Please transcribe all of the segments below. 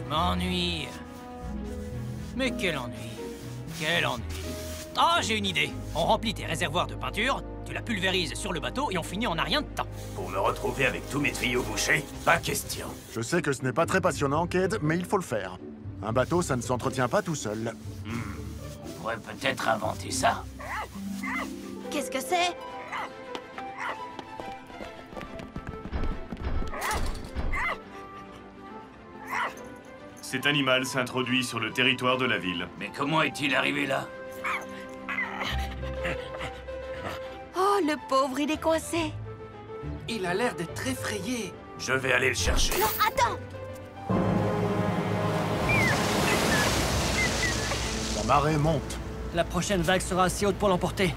M'ennuie. Mais quel ennui. Quel ennui. Ah, j'ai une idée. On remplit tes réservoirs de peinture, tu la pulvérises sur le bateau et on finit en un rien de temps. Pour me retrouver avec tous mes tuyaux bouchés, pas question. Je sais que ce n'est pas très passionnant, Cade, mais il faut le faire. Un bateau, ça ne s'entretient pas tout seul. On pourrait peut-être inventer ça. Qu'est-ce que c'est? Cet animal s'introduit sur le territoire de la ville. Mais comment est-il arrivé là? Oh, le pauvre, il est coincé. Il a l'air d'être effrayé. Je vais aller le chercher. Non, attends! La marée monte. La prochaine vague sera assez haute pour l'emporter.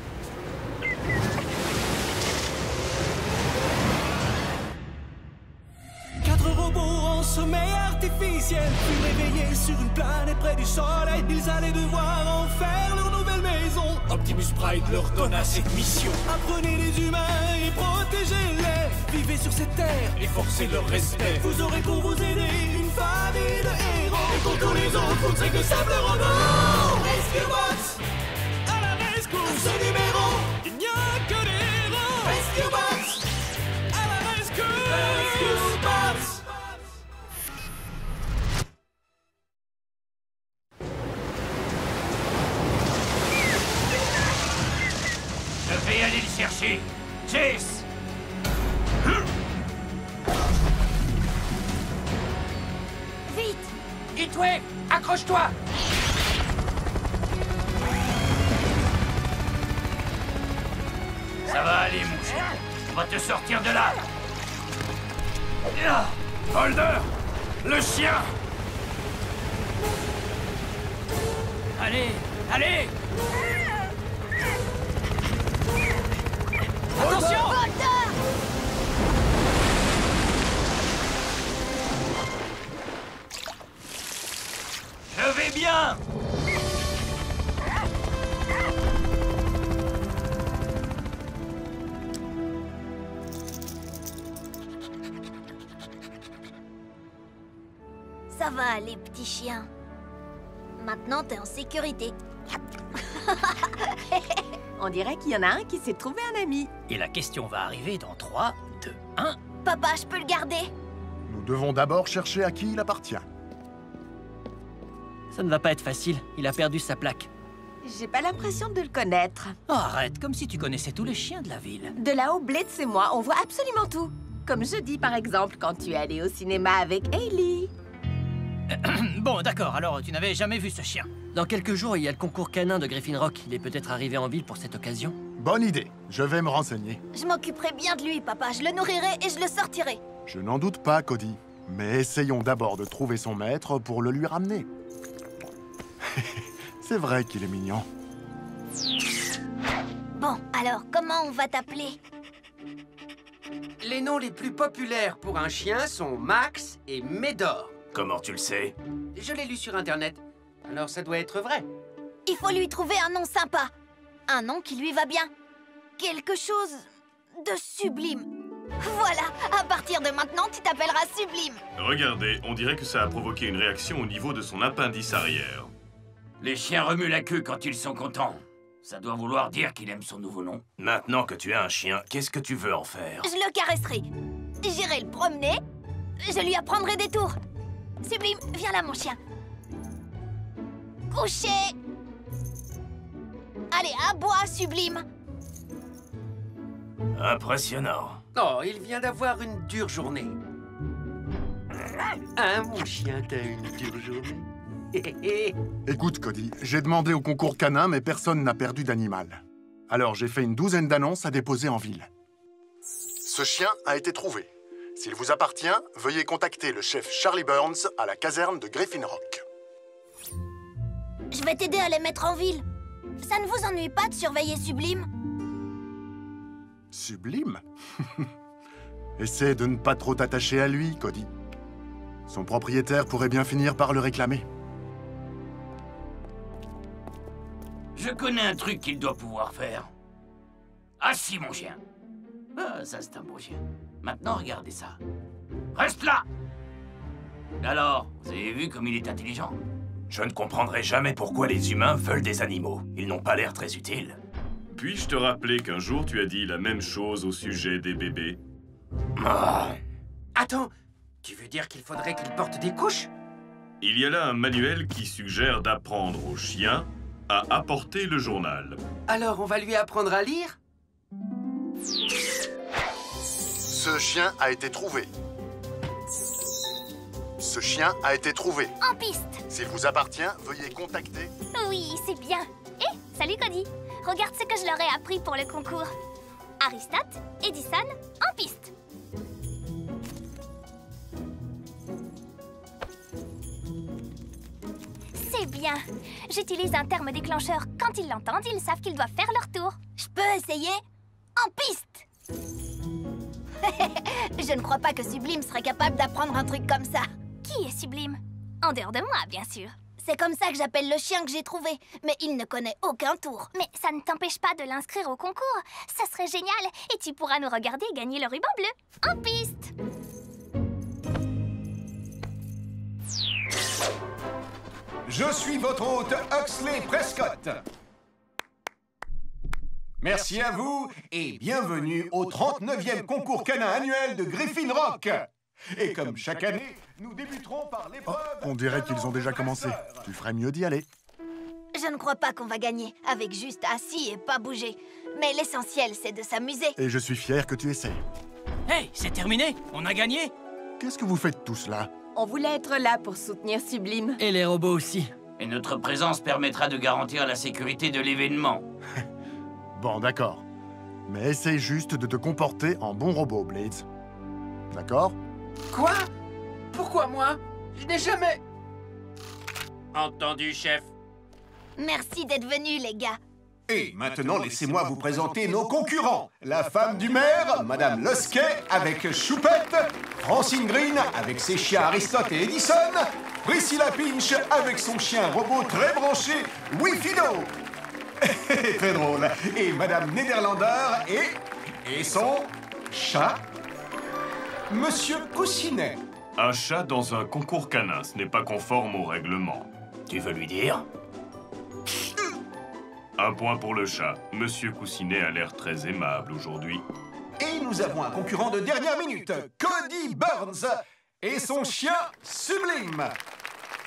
Quatre robots en sommeil artificiel furent réveillés sur une planète près du soleil. Ils allaient devoir en faire leur nouvelle maison. Optimus Prime leur donna cette mission. Apprenez les humains et protégez-les. Vivez sur cette terre Et forcer leur respect. Vous aurez pour vous aider une famille de héros. Et pour tous les autres, vous ne serez que simples robots. Rescue Bots à la rescousse. À ce numéro, il n'y a que des héros. Rescue Bots à la rescousse. Rescue Bots. Je vais aller le chercher. Chase! Vite! Heatwave, accroche-toi! Ça va aller, mon chien. On va te sortir de là. Ah, Holder! Le chien! Allez, allez! Attention! Je vais bien! Ça va aller, petit chien. Maintenant, t'es en sécurité. On dirait qu'il y en a un qui s'est trouvé un ami. Et la question va arriver dans 3, 2, 1. Papa, je peux le garder? Nous devons d'abord chercher à qui il appartient. Ça ne va pas être facile, il a perdu sa plaque. J'ai pas l'impression de le connaître. Oh, arrête, comme si tu connaissais tous les chiens de la ville. De là-haut, Blitz et moi, on voit absolument tout. Comme jeudi, par exemple, quand tu es allé au cinéma avec Hailey. Bon, d'accord, alors tu n'avais jamais vu ce chien. Dans quelques jours, il y a le concours canin de Griffin Rock. Il est peut-être arrivé en ville pour cette occasion. Bonne idée. Je vais me renseigner. Je m'occuperai bien de lui, papa. Je le nourrirai et je le sortirai. Je n'en doute pas, Cody. Mais essayons d'abord de trouver son maître pour le lui ramener. C'est vrai qu'il est mignon. Bon, alors, comment on va t'appeler? Les noms les plus populaires pour un chien sont Max et Médor. Comment tu le sais? Je l'ai lu sur Internet, alors ça doit être vrai. Il faut lui trouver un nom sympa. Un nom qui lui va bien. Quelque chose de sublime. Voilà, à partir de maintenant, tu t'appelleras Sublime. Regardez, on dirait que ça a provoqué une réaction au niveau de son appendice arrière. Les chiens remuent la queue quand ils sont contents. Ça doit vouloir dire qu'il aime son nouveau nom. Maintenant que tu as un chien, qu'est-ce que tu veux en faire? Je le caresserai. J'irai le promener. Je lui apprendrai des tours. Sublime, viens là, mon chien. Couché. Allez, aboie, Sublime. Impressionnant. Oh, il vient d'avoir une dure journée. Hein, mon chien, t'as une dure journée? Écoute, Cody, j'ai demandé au concours canin, mais personne n'a perdu d'animal. Alors j'ai fait une douzaine d'annonces à déposer en ville. Ce chien a été trouvé. S'il vous appartient, veuillez contacter le chef Charlie Burns à la caserne de Griffin Rock. Je vais t'aider à les mettre en ville. Ça ne vous ennuie pas de surveiller Sublime? Sublime? Essaie de ne pas trop t'attacher à lui, Cody. Son propriétaire pourrait bien finir par le réclamer. Je connais un truc qu'il doit pouvoir faire. Assis, mon chien. Ah, ça, c'est un beau chien. Maintenant, regardez ça. Reste là! Alors, vous avez vu comme il est intelligent? Je ne comprendrai jamais pourquoi les humains veulent des animaux. Ils n'ont pas l'air très utiles. Puis-je te rappeler qu'un jour tu as dit la même chose au sujet des bébés? Attends, tu veux dire qu'il faudrait qu'il porte des couches? Il y a là un manuel qui suggère d'apprendre aux chiens à apporter le journal. Alors on va lui apprendre à lire? Ce chien a été trouvé. Ce chien a été trouvé. En piste. S'il vous appartient, veuillez contacter... Oui, c'est bien. Salut Cody. Regarde ce que je leur ai appris pour le concours. Aristote, Edison, en piste. C'est bien. J'utilise un terme déclencheur. Quand ils l'entendent, ils savent qu'ils doivent faire leur tour. Je peux essayer? En piste. Je ne crois pas que Sublime serait capable d'apprendre un truc comme ça. Qui est Sublime? En dehors de moi, bien sûr. C'est comme ça que j'appelle le chien que j'ai trouvé. Mais il ne connaît aucun tour. Mais ça ne t'empêche pas de l'inscrire au concours. Ça serait génial. Et tu pourras nous regarder gagner le ruban bleu. En piste. Je suis votre hôte Huxley Prescott. Merci à vous et bienvenue au 39e concours canin annuel de Griffin Rock. Et comme chaque année, nous débuterons par l'épreuve... On dirait qu'ils ont déjà commencé. Tu ferais mieux d'y aller. Je ne crois pas qu'on va gagner, avec juste assis et pas bouger. Mais l'essentiel, c'est de s'amuser. Et je suis fier que tu essaies. Hey, c'est terminé. On a gagné. Qu'est-ce que vous faites tous là? On voulait être là pour soutenir Sublime. Et les robots aussi. Et notre présence permettra de garantir la sécurité de l'événement. Bon, d'accord. Mais essaye juste de te comporter en bon robot, Blades. D'accord? Quoi? Pourquoi moi? Je n'ai jamais... Entendu, chef. Merci d'être venus, les gars. Et maintenant, laissez-moi vous présenter nos concurrents. La femme du maire, Madame Lusquet, avec Choupette, Francine Green, avec ses chiens Aristote et Edison, Priscilla Pinch, avec son chien robot très branché, Wifido. Très drôle. Et Madame Nederlander et son chat, Monsieur Coussinet. Un chat dans un concours canin, ce n'est pas conforme au règlement. Tu veux lui dire? Un point pour le chat. Monsieur Coussinet a l'air très aimable aujourd'hui. Et nous avons un concurrent de dernière minute, Cody Burns, et son chien Sublime.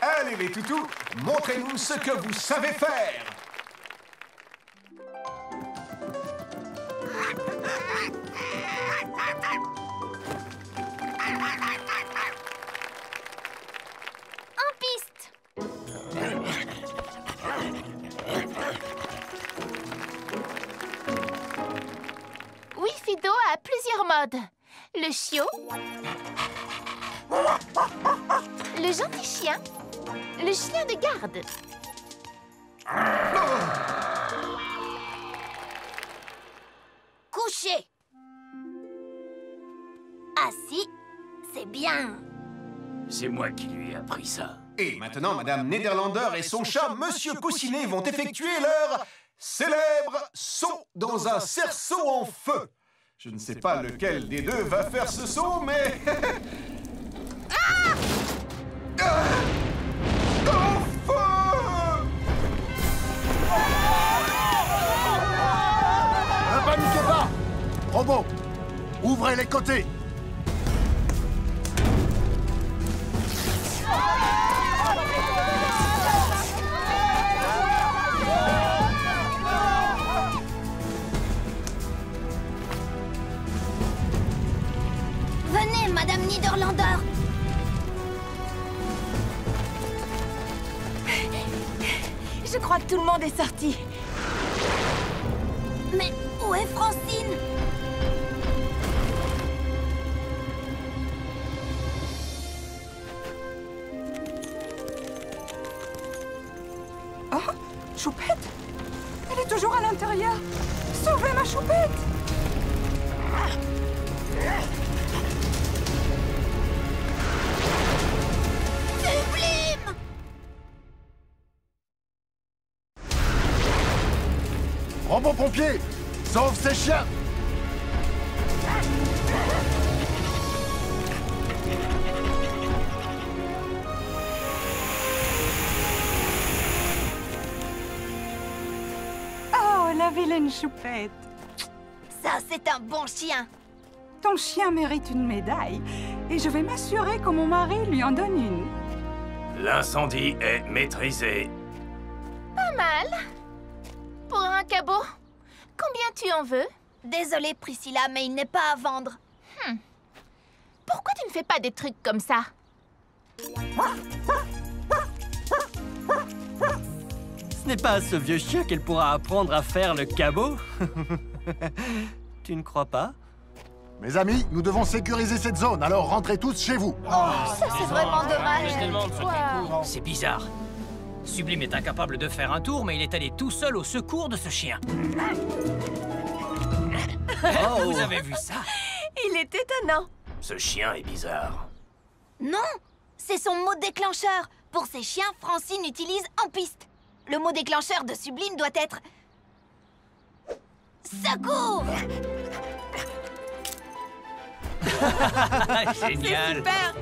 Allez les toutous, montrez-nous ce que vous savez faire. En piste. Wifido a plusieurs modes. Le chiot, le gentil chien, le chien de garde. Couché. Assis, c'est bien. C'est moi qui lui ai appris ça. Et maintenant, Madame Nederlander et son chat, Monsieur Coussinet, vont effectuer leur célèbre saut dans un cerceau en feu. Je ne sais pas lequel des deux va faire ce saut, mais... En feu! Ne paniquez pas! Robot, ouvrez les côtés! Venez, Madame Nederlander. Je crois que tout le monde est sorti. Mais où est Francine? Oh, Choupette? Elle est toujours à l'intérieur. Sauvez ma Choupette! Sublime! Robot pompier, sauve ces chiens! vilaine Choupette. Ça, c'est un bon chien. Ton chien mérite une médaille. Et je vais m'assurer que mon mari lui en donne une. L'incendie est maîtrisé. Pas mal. Pour un cabot, combien tu en veux? Désolée, Priscilla, mais il n'est pas à vendre. Pourquoi tu ne fais pas des trucs comme ça? Ce n'est pas à ce vieux chien qu'elle pourra apprendre à faire le cabot. Tu ne crois pas? Mes amis, nous devons sécuriser cette zone, alors rentrez tous chez vous. Ça, c'est vraiment dommage. C'est bizarre. Sublime est incapable de faire un tour, mais il est allé tout seul au secours de ce chien. Vous avez vu ça? Il est étonnant. Ce chien est bizarre. Non, c'est son mot déclencheur. Pour ces chiens, Francine utilise en piste. Le mot déclencheur de Sublime doit être... Secours! Génial! Super!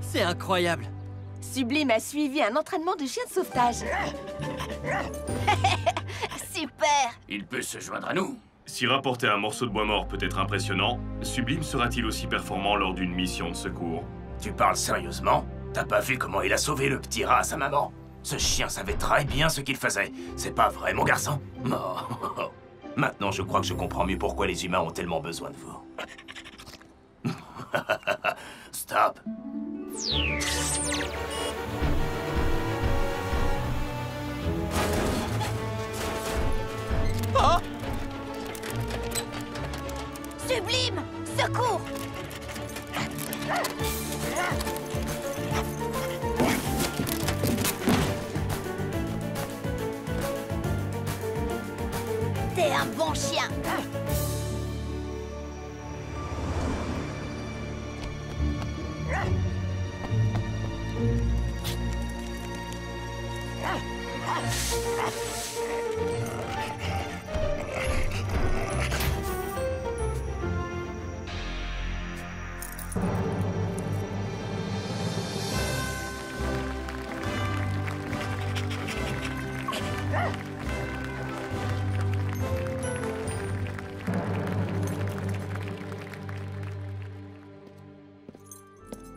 C'est incroyable. Sublime a suivi un entraînement de chien de sauvetage. Super! Il peut se joindre à nous. Si rapporter un morceau de bois mort peut être impressionnant, Sublime sera-t-il aussi performant lors d'une mission de secours? Tu parles sérieusement? T'as pas vu comment il a sauvé le petit rat à sa maman? Ce chien savait très bien ce qu'il faisait. C'est pas vrai, mon garçon? Oh. Maintenant, je crois que je comprends mieux pourquoi les humains ont tellement besoin de vous. Stop. Oh! Sublime! Secours! T'es un bon chien.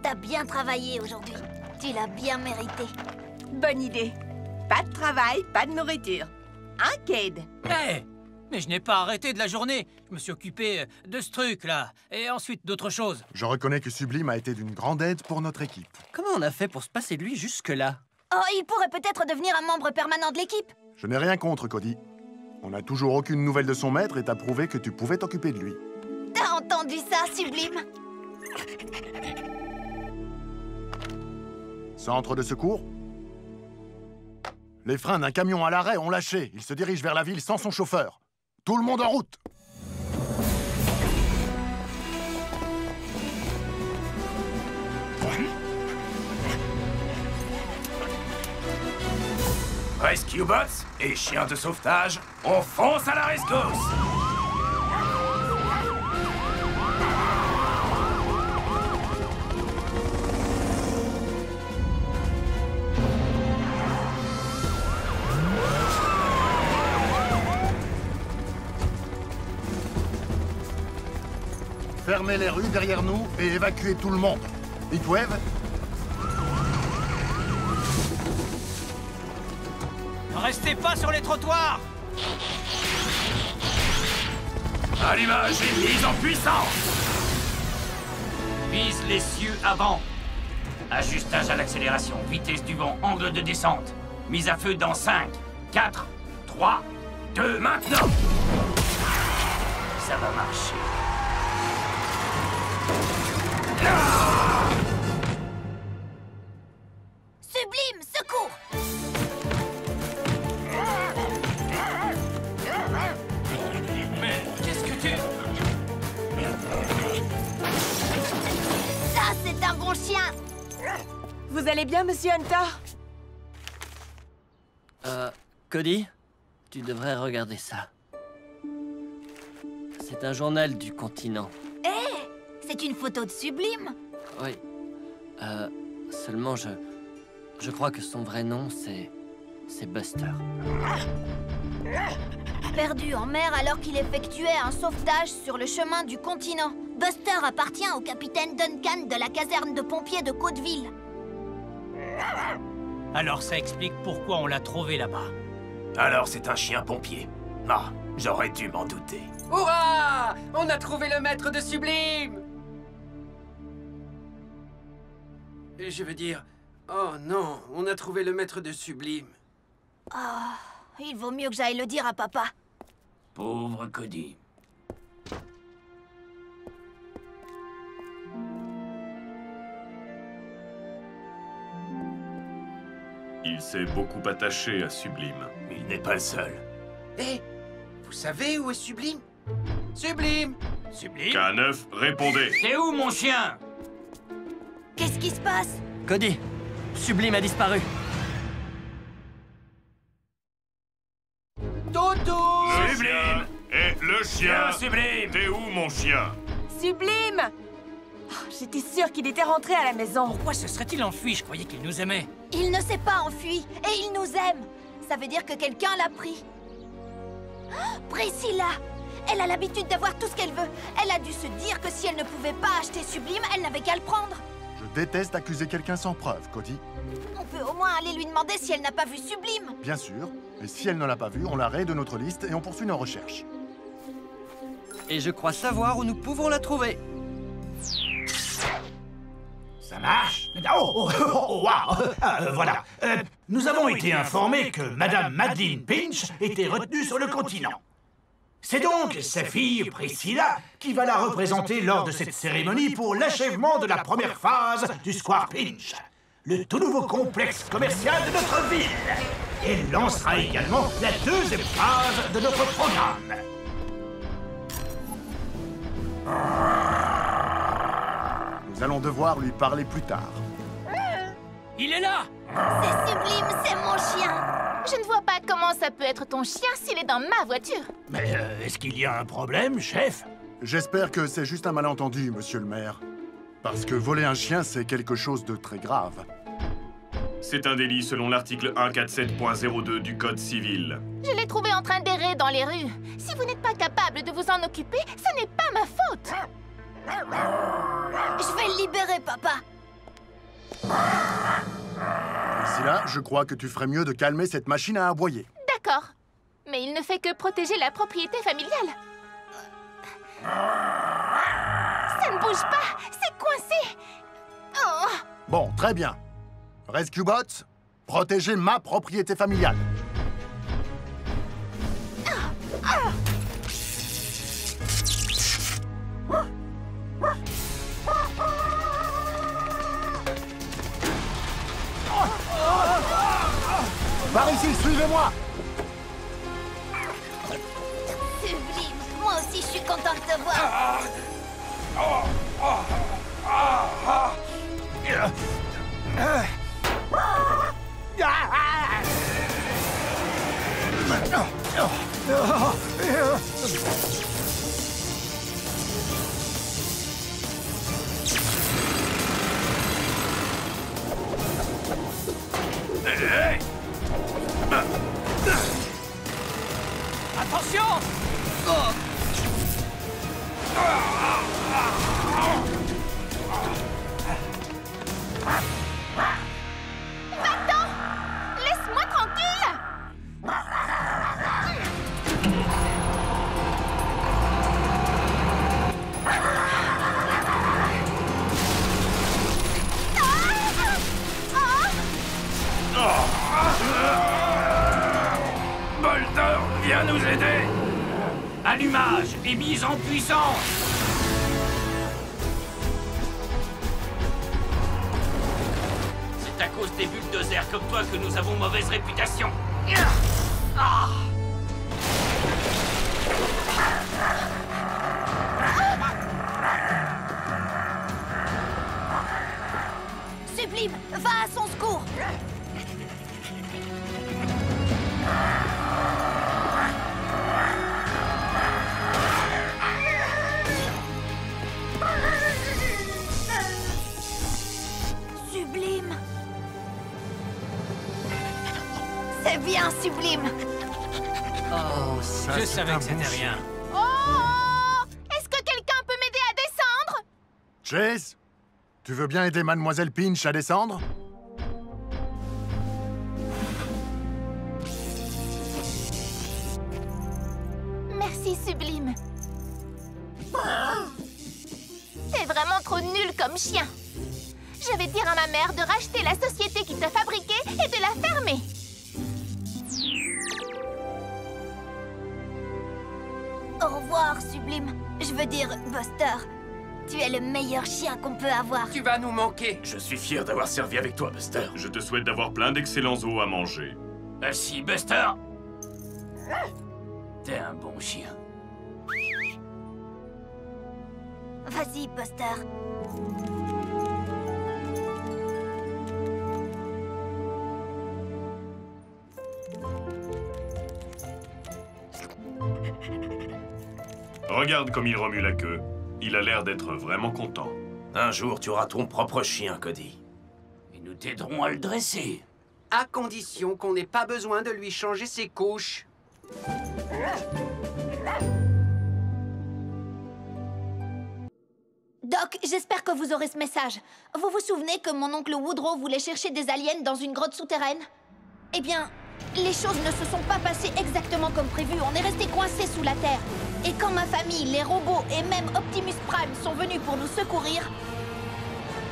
T'as bien travaillé aujourd'hui. Tu l'as bien mérité. Bonne idée. Pas de travail, pas de nourriture. Un Cade. Hé! Mais je n'ai pas arrêté de la journée. Je me suis occupé de ce truc-là, et ensuite d'autres choses. Je reconnais que Sublime a été d'une grande aide pour notre équipe. Comment on a fait pour se passer de lui jusque-là? Oh, il pourrait peut-être devenir un membre permanent de l'équipe. Je n'ai rien contre, Cody. On n'a toujours aucune nouvelle de son maître et t'as prouvé que tu pouvais t'occuper de lui. T'as entendu ça, Sublime? Centre de secours? Les freins d'un camion à l'arrêt ont lâché. Il se dirige vers la ville sans son chauffeur. Tout le monde en route! Rescue Bots et chiens de sauvetage, on fonce à la rescousse! Fermez les rues derrière nous et évacuez tout le monde. Heatwave? Restez pas sur les trottoirs! Allumage et mise en puissance! Vise les cieux avant. Ajustage à l'accélération, vitesse du vent, angle de descente. Mise à feu dans 5, 4, 3, 2, maintenant! Ça va marcher. Sublime, secours! Mais qu'est-ce que tu... Ça, c'est un bon chien! Vous allez bien, Monsieur Hunter? Cody, tu devrais regarder ça. C'est un journal du continent. Hé! C'est une photo de Sublime? Oui. Seulement je crois que son vrai nom, c'est c'est Buster. Perdu en mer alors qu'il effectuait un sauvetage sur le chemin du continent. Buster appartient au capitaine Duncan de la caserne de pompiers de Côteville. Alors ça explique pourquoi on l'a trouvé là-bas. Alors c'est un chien pompier. Ah, j'aurais dû m'en douter. Hurrah! On a trouvé le maître de Sublime! Je veux dire... Oh non, on a trouvé le maître de Sublime. Ah, il vaut mieux que j'aille le dire à papa. Pauvre Cody. Il s'est beaucoup attaché à Sublime. Il n'est pas le seul. Hé, vous savez où est Sublime? Sublime! Sublime? K9, répondez. C'est où mon chien? Qu'est-ce qui se passe? Cody, Sublime a disparu. Toto! Sublime. Et le chien. Sublime. T'es où, mon chien? Sublime! Oh, j'étais sûre qu'il était rentré à la maison. Pourquoi se serait-il enfui? Je croyais qu'il nous aimait. Il ne s'est pas enfui et il nous aime. Ça veut dire que quelqu'un l'a pris. Oh, Priscilla! Elle a l'habitude d'avoir tout ce qu'elle veut. Elle a dû se dire que si elle ne pouvait pas acheter Sublime, elle n'avait qu'à le prendre. Je déteste accuser quelqu'un sans preuve, Cody. On peut au moins aller lui demander si elle n'a pas vu Sublime. Bien sûr. Et si elle ne l'a pas vu, on la raye de notre liste et on poursuit nos recherches. Et je crois savoir où nous pouvons la trouver. Ça marche? Oh, wow. Voilà. Nous avons été informés que Madame Madeline Pinch était retenue sur le continent. C'est donc sa fille, Priscilla, qui va la représenter lors de cette cérémonie pour l'achèvement de la première phase du Square Pinch, le tout nouveau complexe commercial de notre ville. Elle lancera également la deuxième phase de notre programme. Nous allons devoir lui parler plus tard. Il est là! C'est Sublime, c'est mon chien! Je ne vois pas comment ça peut être ton chien s'il est dans ma voiture. Mais est-ce qu'il y a un problème, chef? J'espère que c'est juste un malentendu, monsieur le maire. Parce que voler un chien, c'est quelque chose de très grave. C'est un délit selon l'article 147.02 du Code civil. Je l'ai trouvé en train d'errer dans les rues. Si vous n'êtes pas capable de vous en occuper, ce n'est pas ma faute. Je vais le libérer, papa. Priscilla, je crois que tu ferais mieux de calmer cette machine à aboyer. D'accord. Mais il ne fait que protéger la propriété familiale. Ça ne bouge pas. C'est coincé. Oh. Bon, très bien. Rescue Bots, protégez ma propriété familiale. Par ici, suivez-moi. Sublime, moi aussi je suis content de te voir. Attention! Va-t'en! Laisse-moi tranquille! Boulder, viens nous aider! Allumage et mise en puissance! C'est à cause des bulldozers comme toi que nous avons mauvaise réputation. Ah! Sublime, va à son secours. Sublime. C'est Viens, Sublime. Oh, Ça, je c'est savais un que c'était bon rien. Oh! Est-ce que quelqu'un peut m'aider à descendre? Chase, tu veux bien aider Mademoiselle Pinch à descendre? Merci, Sublime. T'es vraiment trop nul comme chien. Je vais dire à ma mère de racheter la société qui t'a fabriqué et de la fermer. Au revoir, Sublime. Je veux dire, Buster. Tu es le meilleur chien qu'on peut avoir. Tu vas nous manquer. Je suis fier d'avoir servi avec toi, Buster. Je te souhaite d'avoir plein d'excellents os à manger. Si, Buster. T'es un bon chien. Vas-y, Buster. Regarde comme il remue la queue. Il a l'air d'être vraiment content. Un jour, tu auras ton propre chien, Cody. Et nous t'aiderons à le dresser. À condition qu'on n'ait pas besoin de lui changer ses couches. Doc, j'espère que vous aurez ce message. Vous vous souvenez que mon oncle Woodrow voulait chercher des aliens dans une grotte souterraine? Eh bien, les choses ne se sont pas passées exactement comme prévu. On est resté coincés sous la terre. Et quand ma famille, les robots et même Optimus Prime sont venus pour nous secourir,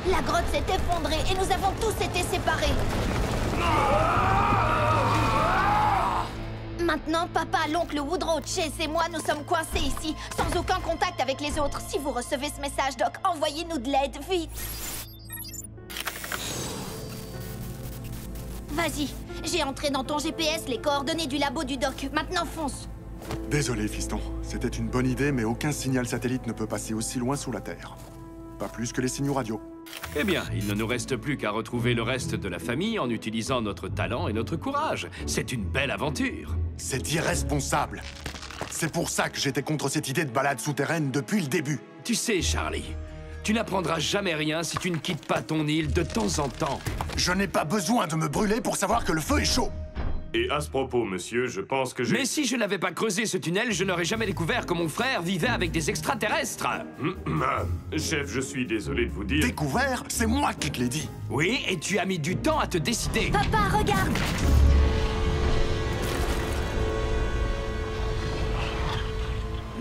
la grotte s'est effondrée et nous avons tous été séparés. Maintenant, papa, l'oncle Woodrow, Chase et moi, nous sommes coincés ici, sans aucun contact avec les autres. Si vous recevez ce message, Doc, envoyez-nous de l'aide, vite. Vas-y, j'ai entré dans ton GPS les coordonnées du labo du Doc. Maintenant, fonce. Désolé, fiston. C'était une bonne idée, mais aucun signal satellite ne peut passer aussi loin sous la Terre. Pas plus que les signaux radio. Eh bien, il ne nous reste plus qu'à retrouver le reste de la famille en utilisant notre talent et notre courage. C'est une belle aventure. C'est irresponsable. C'est pour ça que j'étais contre cette idée de balade souterraine depuis le début. Tu sais, Charlie, tu n'apprendras jamais rien si tu ne quittes pas ton île de temps en temps. Je n'ai pas besoin de me brûler pour savoir que le feu est chaud. Et à ce propos, monsieur, je pense que j'ai... Mais si je n'avais pas creusé ce tunnel, je n'aurais jamais découvert que mon frère vivait avec des extraterrestres. Chef, je suis désolé de vous dire... Découvert? C'est moi qui te l'ai dit. Oui, et tu as mis du temps à te décider. Papa, regarde!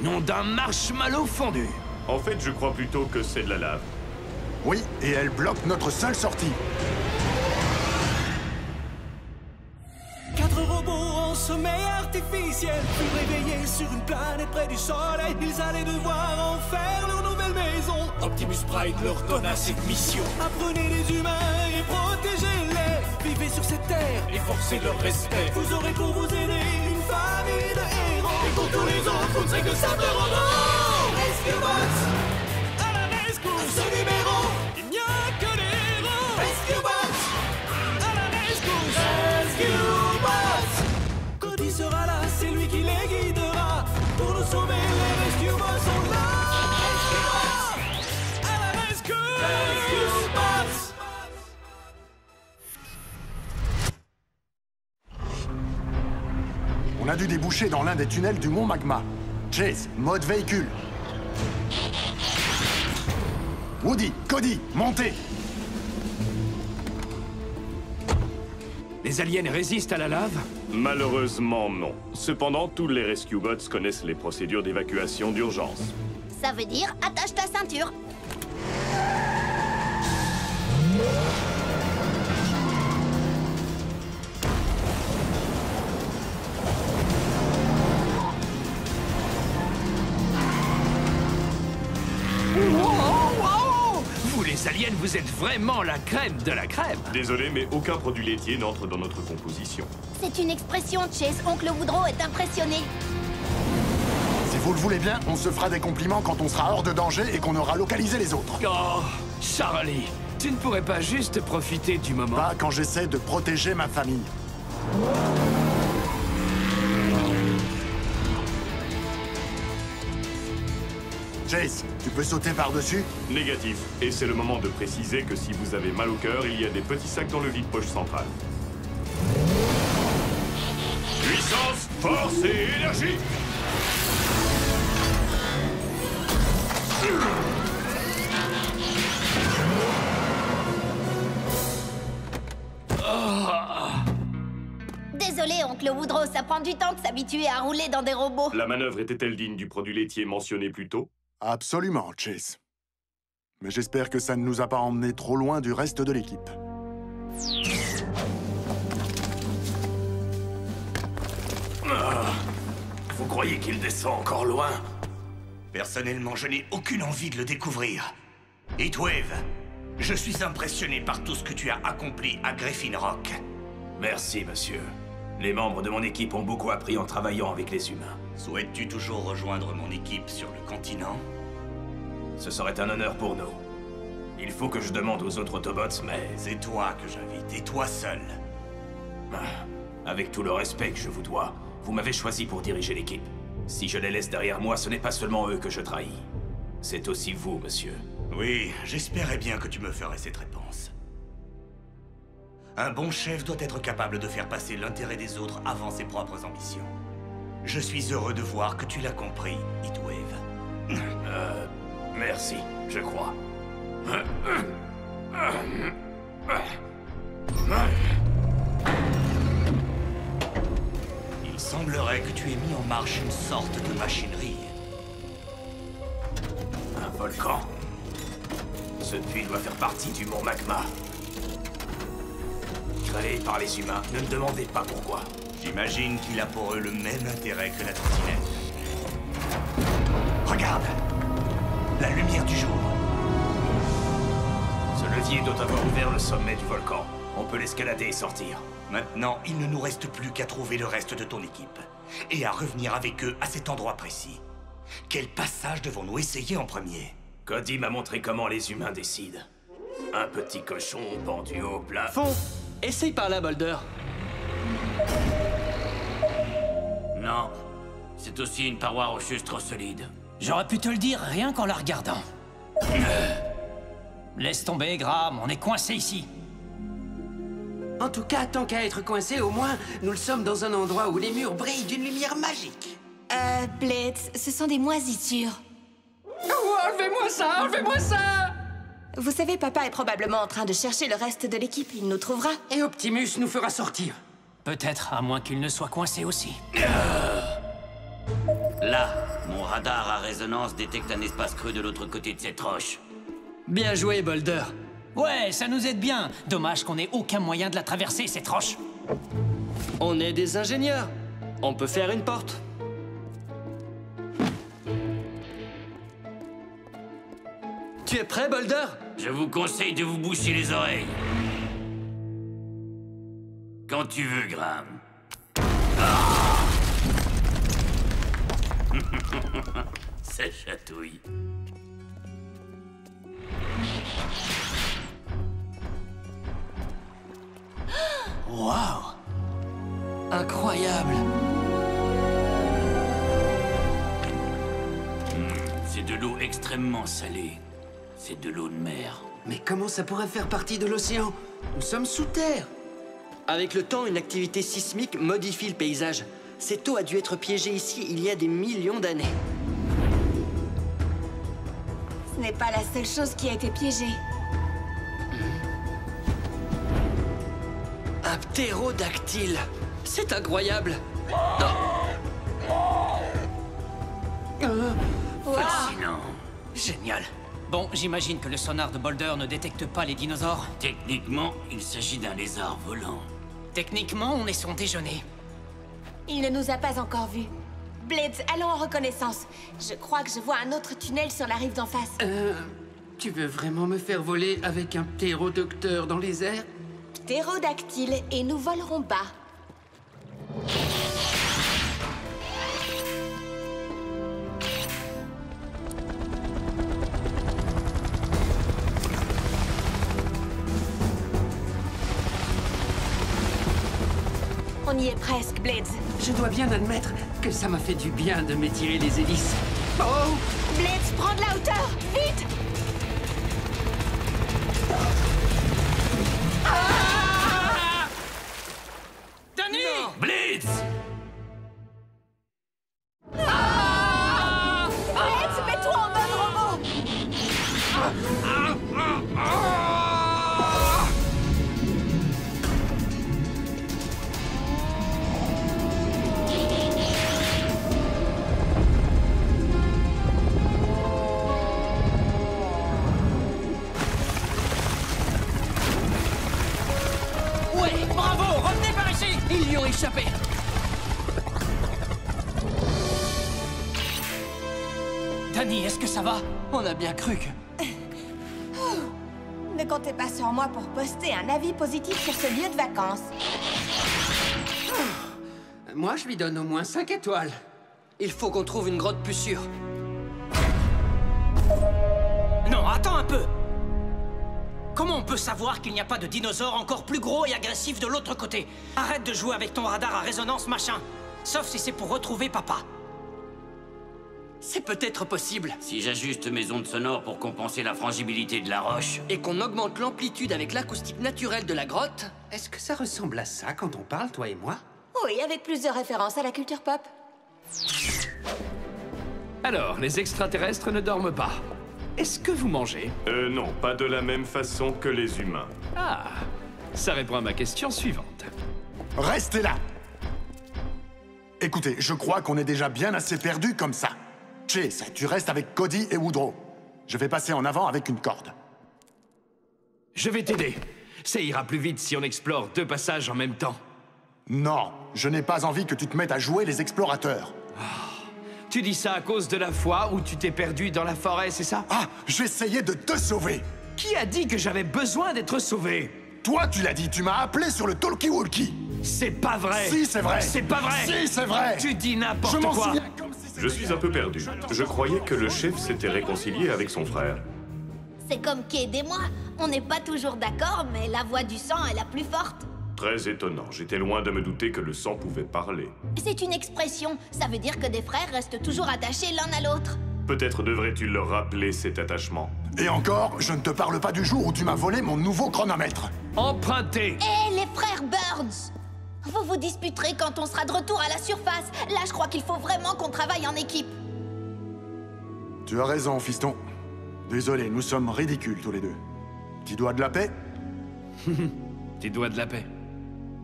Nom d'un marshmallow fondu. En fait, je crois plutôt que c'est de la lave. Oui, et elle bloque notre seule sortie. 4 robots en sommeil artificiel furent réveillés sur une planète près du soleil. Ils allaient devoir en faire leur nouvelle maison. Optimus Prime leur donna cette mission. Apprenez les humains et protégez-les. Vivez sur cette terre et forcez leur respect. Vous aurez pour vous aider une famille de héros. Et pour tous les autres, vous ne serez que simples robots. Rescue Bots à la rescousse. À ce numéro, il n'y a que des héros. Rescue Bots à la rescousse. Rescue Cody sera là, c'est lui qui les guidera. Pour nous sauver, les Rescue Bots sont là. Rescue Bots à la rescue. Rescue Bots. On a dû déboucher dans l'un des tunnels du mont Magma. Chase, mode véhicule. Woody, Cody, montez. Les aliens résistent à la lave? Malheureusement, non. Cependant, tous les Rescue Bots connaissent les procédures d'évacuation d'urgence. Ça veut dire attache ta ceinture. Vous les aliens, vous êtes vraiment la crème de la crème. Désolé, mais aucun produit laitier n'entre dans notre composition. C'est une expression, Chase. Oncle Woodrow est impressionné. Si vous le voulez bien, on se fera des compliments quand on sera hors de danger et qu'on aura localisé les autres. Oh, Charlie, tu ne pourrais pas juste profiter du moment? Pas quand j'essaie de protéger ma famille. Chase, tu peux sauter par-dessus? Négatif. Et c'est le moment de préciser que si vous avez mal au cœur, il y a des petits sacs dans le vide-poche central. Puissance, force et énergie. Désolé, oncle Woodrow, ça prend du temps de s'habituer à rouler dans des robots. La manœuvre était-elle digne du produit laitier mentionné plus tôt? Absolument, Chase. Mais j'espère que ça ne nous a pas emmenés trop loin du reste de l'équipe. Vous croyez qu'il descend encore loin? Personnellement, je n'ai aucune envie de le découvrir. Heatwave, je suis impressionné par tout ce que tu as accompli à Griffin Rock. Merci, monsieur. Les membres de mon équipe ont beaucoup appris en travaillant avec les humains. Souhaites-tu toujours rejoindre mon équipe sur le continent? Ce serait un honneur pour nous. Il faut que je demande aux autres Autobots, mais... C'est toi que j'invite, et toi seul. Avec tout le respect que je vous dois, vous m'avez choisi pour diriger l'équipe. Si je les laisse derrière moi, ce n'est pas seulement eux que je trahis. C'est aussi vous, monsieur. Oui, j'espérais bien que tu me ferais cette réponse. Un bon chef doit être capable de faire passer l'intérêt des autres avant ses propres ambitions. Je suis heureux de voir que tu l'as compris, Heatwave. Merci, je crois. Il semblerait que tu aies mis en marche une sorte de machinerie. Un volcan. Ce puits doit faire partie du mont Magma. Créé par les humains, ne me demandez pas pourquoi. J'imagine qu'il a pour eux le même intérêt que la trottinette. Regarde! La lumière du jour. Ce levier doit avoir ouvert le sommet du volcan. On peut l'escalader et sortir. Maintenant, il ne nous reste plus qu'à trouver le reste de ton équipe. Et à revenir avec eux à cet endroit précis. Quel passage devons-nous essayer en premier? Cody m'a montré comment les humains décident. Un petit cochon pendu au plafond. Essaye par là, Boulder. Non. C'est aussi une paroi rocheuse trop solide. J'aurais pu te le dire rien qu'en la regardant. Laisse tomber, Graham, on est coincé ici. En tout cas, tant qu'à être coincé, au moins, nous le sommes dans un endroit où les murs brillent d'une lumière magique. Blitz, ce sont des moisissures. Oh, enlevez-moi ça, enlevez-moi ça! Vous savez, papa est probablement en train de chercher le reste de l'équipe. Il nous trouvera. Et Optimus nous fera sortir. Peut-être, à moins qu'il ne soit coincé aussi. Là, mon radar à résonance détecte un espace creux de l'autre côté de cette roche. Bien joué, Boulder. Ouais, ça nous aide bien. Dommage qu'on ait aucun moyen de la traverser, cette roche. On est des ingénieurs. On peut faire une porte. Tu es prêt, Boulder? Je vous conseille de vous boucher les oreilles. Quand tu veux, Graham. Ça chatouille. Waouh! Incroyable! C'est de l'eau extrêmement salée. C'est de l'eau de mer. Mais comment ça pourrait faire partie de l'océan? Nous sommes sous terre. Avec le temps, une activité sismique modifie le paysage. Cette eau a dû être piégée ici il y a des millions d'années. Ce n'est pas la seule chose qui a été piégée. Un ptérodactyle. C'est incroyable. Fascinant. Génial. Bon, j'imagine que le sonar de Boulder ne détecte pas les dinosaures. Techniquement, il s'agit d'un lézard volant. Techniquement, on est son déjeuner. Il ne nous a pas encore vus. Blitz, allons en reconnaissance. Je crois que je vois un autre tunnel sur la rive d'en face. Tu veux vraiment me faire voler avec un ptérodactyle dans les airs? Ptérodactyle, et nous volerons bas. On y est presque, Blitz. Je dois bien admettre que ça m'a fait du bien de m'étirer les hélices. Oh! Blitz, prends de la hauteur! Vite! Danny! Blitz! Ils lui ont échappé. Danny, est-ce que ça va? On a bien cru que... Ne comptez pas sur moi pour poster un avis positif sur ce lieu de vacances. Moi, je lui donne au moins 5 étoiles. Il faut qu'on trouve une grotte plus sûre. Non, attends un peu. Comment on peut savoir qu'il n'y a pas de dinosaure encore plus gros et agressif de l'autre côté? Arrête de jouer avec ton radar à résonance, machin. Sauf si c'est pour retrouver papa. C'est peut-être possible. Si j'ajuste mes ondes sonores pour compenser la frangibilité de la roche... Et qu'on augmente l'amplitude avec l'acoustique naturelle de la grotte... Est-ce que ça ressemble à ça quand on parle, toi et moi? Oui, avec plusieurs références à la culture pop. Alors, les extraterrestres ne dorment pas. Est-ce que vous mangez? Non, pas de la même façon que les humains. Ah, ça répond à ma question suivante. Restez là! Écoutez, je crois qu'on est déjà bien assez perdus comme ça. Chase, tu restes avec Cody et Woodrow. Je vais passer en avant avec une corde. Je vais t'aider. Ça ira plus vite si on explore 2 passages en même temps. Non, je n'ai pas envie que tu te mettes à jouer les explorateurs. Tu dis ça à cause de la fois où tu t'es perdu dans la forêt, c'est ça? Ah, j'essayais de te sauver. Qui a dit que j'avais besoin d'être sauvé? Toi, tu l'as dit, tu m'as appelé sur le talkie-walkie. C'est pas vrai. Si, c'est vrai. C'est pas vrai. Si, c'est vrai. Tu dis n'importe quoi. Je m'en souviens comme si Je suis un peu perdu. Je croyais que le chef s'était réconcilié avec son frère. C'est comme Cade et moi. On n'est pas toujours d'accord, mais la voix du sang est la plus forte. Très étonnant. J'étais loin de me douter que le sang pouvait parler. C'est une expression. Ça veut dire que des frères restent toujours attachés l'un à l'autre. Peut-être devrais-tu leur rappeler cet attachement. Et encore, je ne te parle pas du jour où tu m'as volé mon nouveau chronomètre. Emprunté. Hé, les frères Birds! Vous vous disputerez quand on sera de retour à la surface. Là, je crois qu'il faut vraiment qu'on travaille en équipe. Tu as raison, fiston. Désolé, nous sommes ridicules tous les deux. Petit doigt de la paix? Petit doigt de la paix.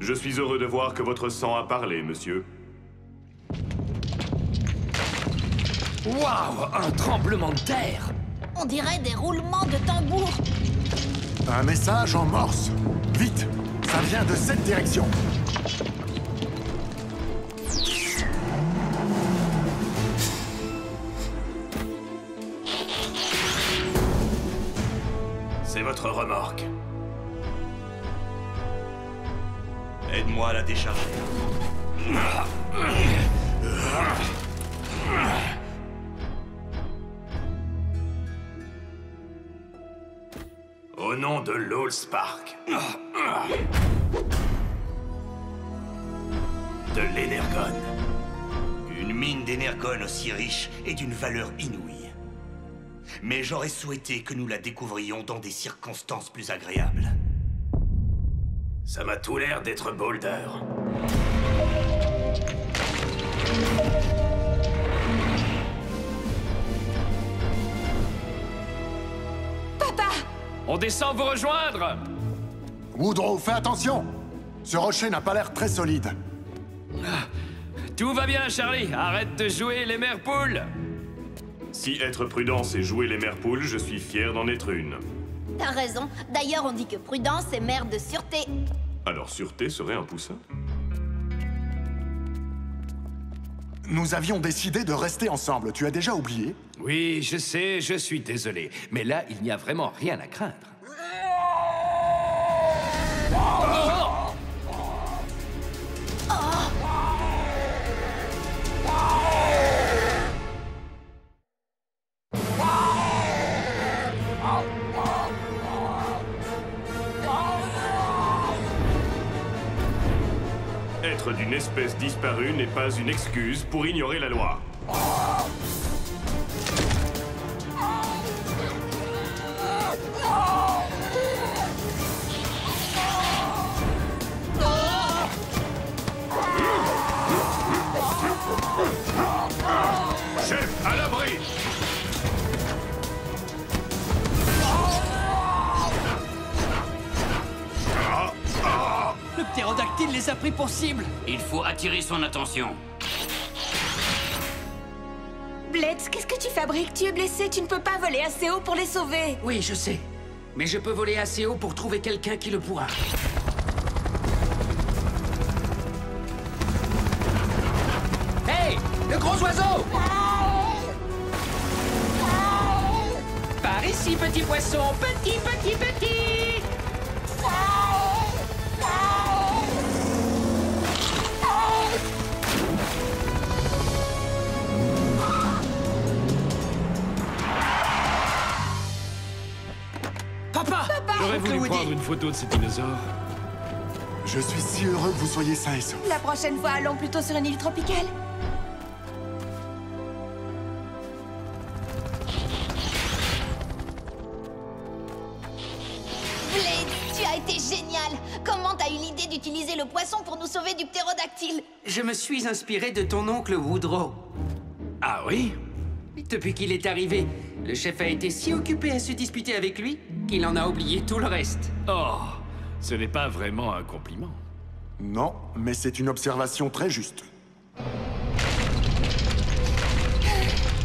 Je suis heureux de voir que votre sang a parlé, monsieur. Waouh, un tremblement de terre! On dirait des roulements de tambour. Un message en morse. Vite, ça vient de cette direction. C'est votre remorque. Aide-moi à la décharger. Au nom de l'Allspark. De l'énergone. Une mine d'énergone aussi riche et d'une valeur inouïe. Mais j'aurais souhaité que nous la découvrions dans des circonstances plus agréables. Ça m'a tout l'air d'être Boulder. Papa! On descend vous rejoindre! Woodrow, fais attention! Ce rocher n'a pas l'air très solide. Tout va bien, Charlie. Arrête de jouer les mères poules. Si être prudent, c'est jouer les mères poules, je suis fier d'en être une. T'as raison. D'ailleurs, on dit que prudence est mère de sûreté. Alors sûreté serait un poussin? Nous avions décidé de rester ensemble. Tu as déjà oublié? Oui, je sais, je suis désolé. Mais là, il n'y a vraiment rien à craindre. Être d'une espèce disparue n'est pas une excuse pour ignorer la loi. Chef, à l'abri! Le ptérodactyle les a pris pour cible. Il faut attirer son attention. Blitz, qu'est-ce que tu fabriques? Tu es blessé, tu ne peux pas voler assez haut pour les sauver. Oui, je sais. Mais je peux voler assez haut pour trouver quelqu'un qui le pourra. oiseau! Par ici, petit poisson! Petit, petit, petit! Papa! J'aurais voulu prendre une photo de ces dinosaures. Je suis si heureux que vous soyez sains et saufs. La prochaine fois, allons plutôt sur une île tropicale. Blade, tu as été génial! Comment t'as eu l'idée d'utiliser le poisson pour nous sauver du ptérodactyle? Je me suis inspiré de ton oncle Woodrow. Ah oui? Depuis qu'il est arrivé, le chef a été si occupé à se disputer avec lui qu'il en a oublié tout le reste. Oh, ce n'est pas vraiment un compliment. Non, mais c'est une observation très juste.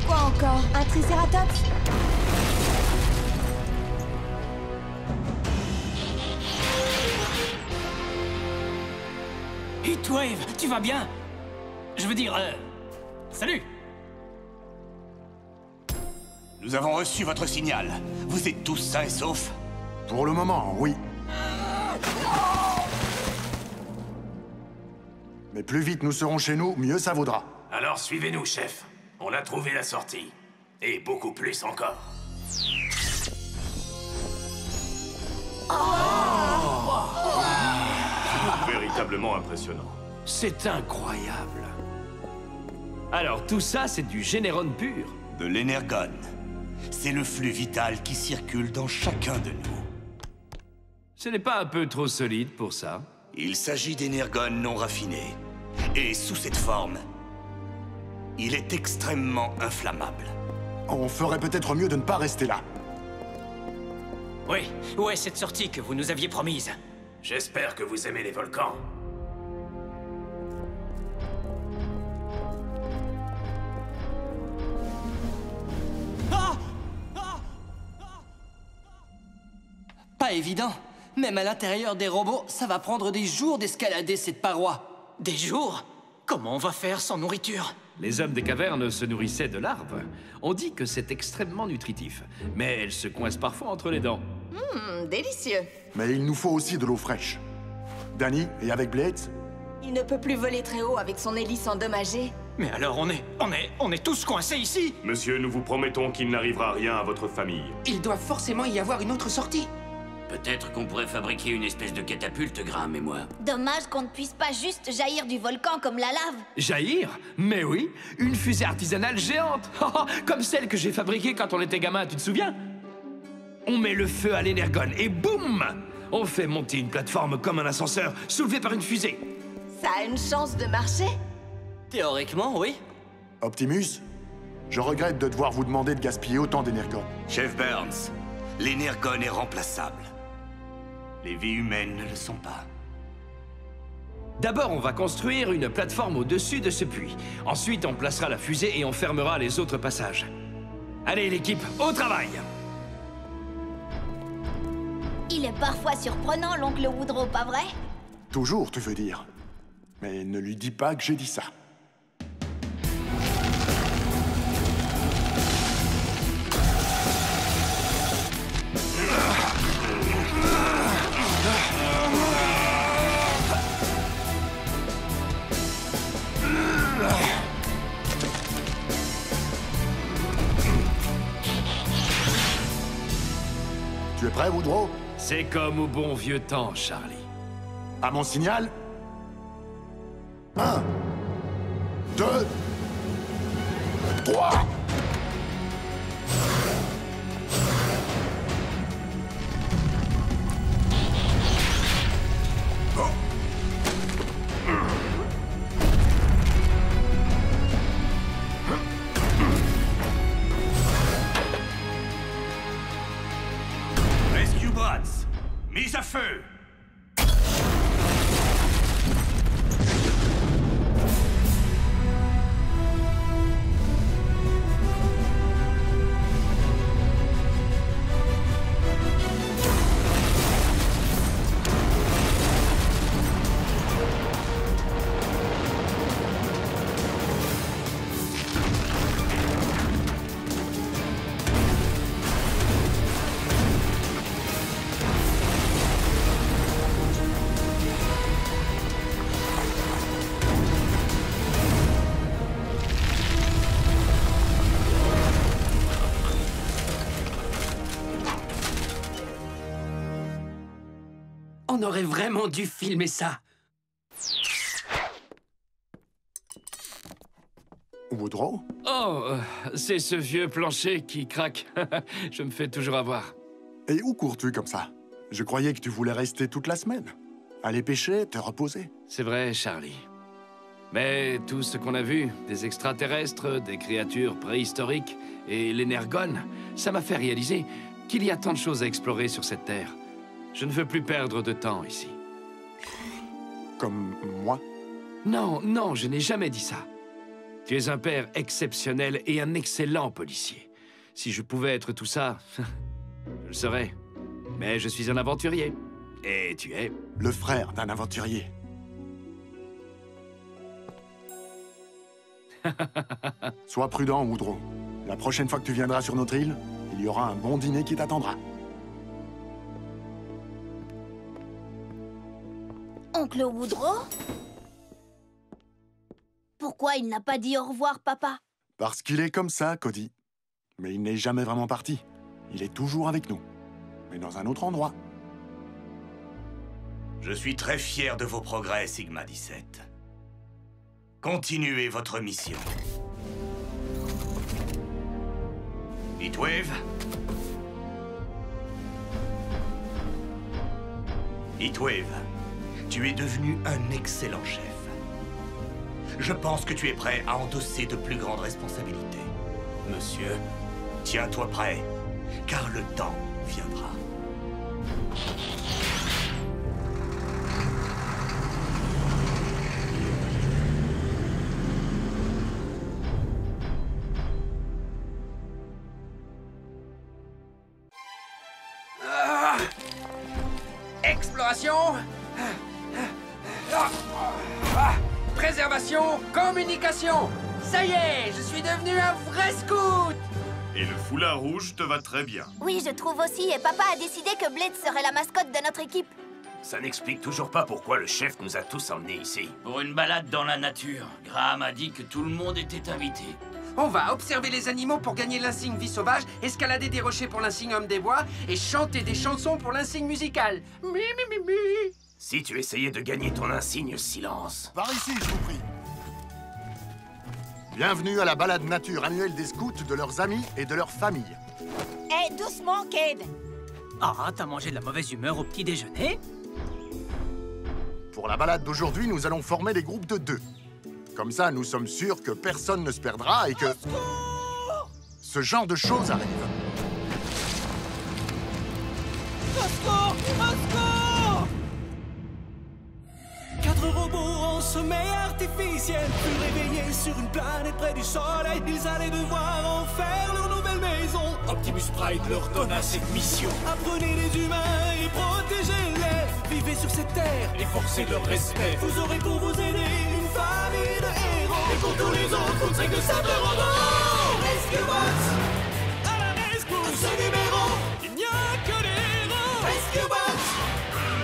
Quoi encore? Un tricératops? Heatwave, tu vas bien? Je veux dire, salut! Nous avons reçu votre signal. Vous êtes tous sains et saufs? Pour le moment, oui. Mais plus vite nous serons chez nous, mieux ça vaudra. Alors suivez-nous, chef. On a trouvé la sortie. Et beaucoup plus encore. Véritablement impressionnant. C'est incroyable. Alors, tout ça, c'est du générone pur. De l'énergone. C'est le flux vital qui circule dans chacun de nous. Ce n'est pas un peu trop solide pour ça? Il s'agit d'énergone non raffiné. Et sous cette forme, il est extrêmement inflammable. On ferait peut-être mieux de ne pas rester là. Oui, où est cette sortie que vous nous aviez promise? J'espère que vous aimez les volcans. Pas évident. Même à l'intérieur des robots, ça va prendre des jours d'escalader cette paroi. Des jours? Comment on va faire sans nourriture? Les hommes des cavernes se nourrissaient de larves. On dit que c'est extrêmement nutritif, mais elles se coincent parfois entre les dents. Délicieux. Mais il nous faut aussi de l'eau fraîche. Danny, et avec Blades? Il ne peut plus voler très haut avec son hélice endommagée. Mais alors on est tous coincés ici? Monsieur, nous vous promettons qu'il n'arrivera rien à votre famille. Il doit forcément y avoir une autre sortie. Peut-être qu'on pourrait fabriquer une espèce de catapulte, Graham et moi. Dommage qu'on ne puisse pas juste jaillir du volcan comme la lave. Jaillir? Mais oui, une fusée artisanale géante. Comme celle que j'ai fabriquée quand on était gamin, tu te souviens? On met le feu à l'énergone et boum! On fait monter une plateforme comme un ascenseur, soulevée par une fusée. Ça a une chance de marcher? Théoriquement, oui. Optimus, je regrette de devoir vous demander de gaspiller autant d'énergone. Chef Burns, l'énergone est remplaçable. Les vies humaines ne le sont pas. D'abord, on va construire une plateforme au-dessus de ce puits. Ensuite, on placera la fusée et on fermera les autres passages. Allez, l'équipe, au travail! Il est parfois surprenant, l'oncle Woodrow, pas vrai? Toujours, tu veux dire. Mais ne lui dis pas que j'ai dit ça. Tu es prêt, Woodrow? C'est comme au bon vieux temps, Charlie. À mon signal? 1, 2, 3. Rescue bots, mise à feu! On aurait vraiment dû filmer ça. Woodrow? Oh, c'est ce vieux plancher qui craque. Je me fais toujours avoir. Et où cours-tu comme ça? Je croyais que tu voulais rester toute la semaine. Aller pêcher, te reposer. C'est vrai, Charlie. Mais tout ce qu'on a vu, des extraterrestres, des créatures préhistoriques et l'énergone, ça m'a fait réaliser qu'il y a tant de choses à explorer sur cette Terre. Je ne veux plus perdre de temps ici. Comme moi? Non, non, je n'ai jamais dit ça. Tu es un père exceptionnel et un excellent policier. Si je pouvais être tout ça, je le serais. Mais je suis un aventurier. Et tu es... Le frère d'un aventurier. Sois prudent, Woodrow. La prochaine fois que tu viendras sur notre île, il y aura un bon dîner qui t'attendra. Oncle Woodrow? Pourquoi il n'a pas dit au revoir, papa? Parce qu'il est comme ça, Cody. Mais il n'est jamais vraiment parti. Il est toujours avec nous. Mais dans un autre endroit. Je suis très fier de vos progrès, Sigma 17. Continuez votre mission. Heatwave? Heatwave, tu es devenu un excellent chef. Je pense que tu es prêt à endosser de plus grandes responsabilités. Monsieur, tiens-toi prêt, car le temps viendra. Exploration. Préservation, communication. Ça y est, je suis devenu un vrai scout. Et le foulard rouge te va très bien. Oui, je trouve aussi, et papa a décidé que Blitz serait la mascotte de notre équipe. Ça n'explique toujours pas pourquoi le chef nous a tous emmenés ici. Pour une balade dans la nature, Graham a dit que tout le monde était invité. On va observer les animaux pour gagner l'insigne vie sauvage, escalader des rochers pour l'insigne homme des bois et chanter des chansons pour l'insigne musical. Mi, mi, mi, mi. Si tu essayais de gagner ton insigne silence. Par ici, je vous prie. Bienvenue à la balade nature annuelle des scouts, de leurs amis et de leurs familles. Hé, doucement, Cade. Ah, t'as mangé de la mauvaise humeur au petit déjeuner? Pour la balade d'aujourd'hui, nous allons former des groupes de 2. Comme ça, nous sommes sûrs que personne ne se perdra et que... ce genre de choses arrive. Au secours! Au secours! 4 robots en sommeil artificiel furent réveillés sur une planète près du soleil. Ils allaient devoir en faire leur nouvelle maison. Optimus Prime leur donna cette mission. Apprenez les humains et protégez-les. Vivez sur cette terre et forcez leur respect. Vous aurez pour vous aider une famille de héros. Et pour tous les autres, vous ne serez que simples robots. Rescue Bots! À la rescousse! À ce numéro, il n'y a que des héros. Rescue Bots!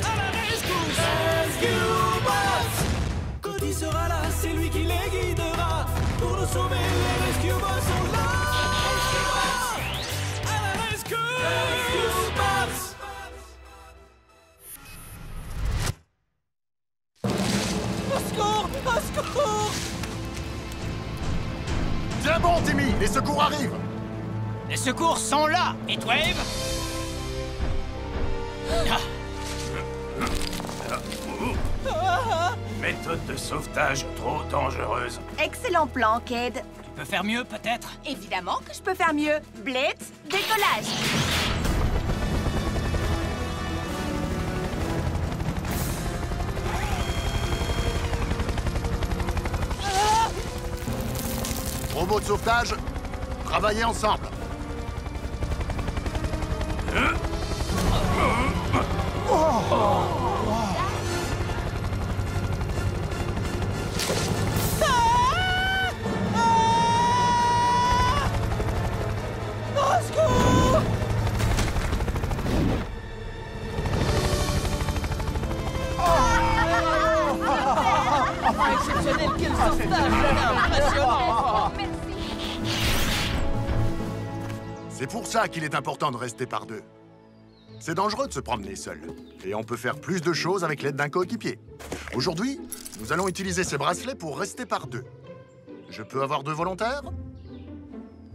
À la rescousse! Rescue Bots! Cody sera là, c'est lui qui les guidera. Pour nous sauver, les Rescue Bots sont là. Rescue Bots! À la rescousse! Rescue Bots! Au secours! Au secours! Tiens bon, Timmy, les secours arrivent! Les secours sont là, Heatwave! Méthode de sauvetage trop dangereuse. Excellent plan, Cade. Tu peux faire mieux, peut-être? Évidemment que je peux faire mieux. Blitz, décollage. Robots de sauvetage, travaillez ensemble. Au secours! Exceptionnel, quel sauvetage! Impressionnant! C'est pour ça qu'il est important de rester par 2. C'est dangereux de se promener seul. Et on peut faire plus de choses avec l'aide d'un coéquipier. Aujourd'hui, nous allons utiliser ces bracelets pour rester par deux. Je peux avoir 2 volontaires?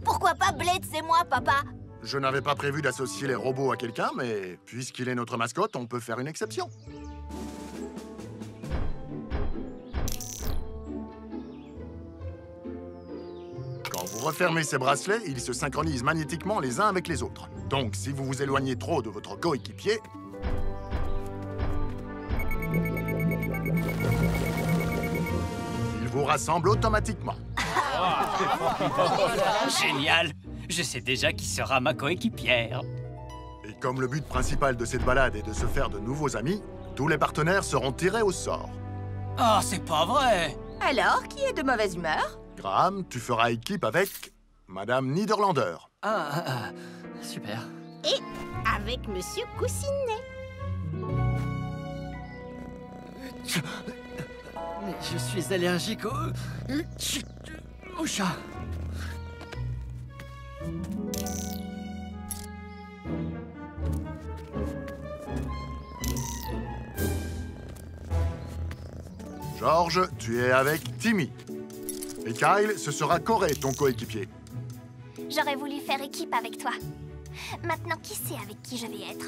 Pourquoi pas Blitz et moi, papa? Je n'avais pas prévu d'associer les robots à quelqu'un, mais puisqu'il est notre mascotte, on peut faire une exception. Quand vous refermez ces bracelets, ils se synchronisent magnétiquement les uns avec les autres. Donc, si vous vous éloignez trop de votre coéquipier, il vous rassemble automatiquement. Génial! Je sais déjà qui sera ma coéquipière. Et comme le but principal de cette balade est de se faire de nouveaux amis, tous les partenaires seront tirés au sort. Oh, c'est pas vrai! Alors, qui est de mauvaise humeur? Graham, tu feras équipe avec Madame Niederlander. Super. Et avec Monsieur Coussinet. Mais je suis allergique au chat. George, tu es avec Timmy. Et Kyle, ce sera Corey, ton coéquipier. J'aurais voulu faire équipe avec toi. Maintenant, qui sait avec qui je vais être?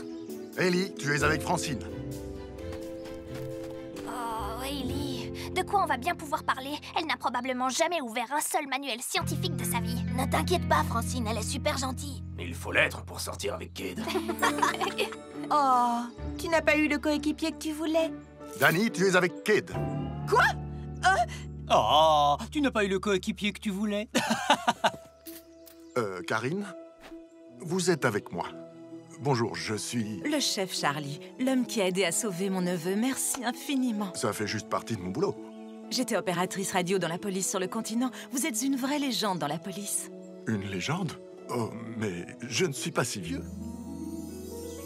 Ellie, tu es avec Francine. Oh, Ellie, de quoi on va bien pouvoir parler? Elle n'a probablement jamais ouvert un seul manuel scientifique de sa vie. Ne t'inquiète pas, Francine, elle est super gentille. Mais il faut l'être pour sortir avec Cade. Oh, tu n'as pas eu le coéquipier que tu voulais? Danny, tu es avec Cade. Quoi? Oh, tu n'as pas eu le coéquipier que tu voulais? Karine, vous êtes avec moi. Bonjour, je suis... Le chef Charlie, l'homme qui a aidé à sauver mon neveu. Merci infiniment. Ça fait juste partie de mon boulot. J'étais opératrice radio dans la police sur le continent. Vous êtes une vraie légende dans la police. Une légende? Oh, mais je ne suis pas si vieux.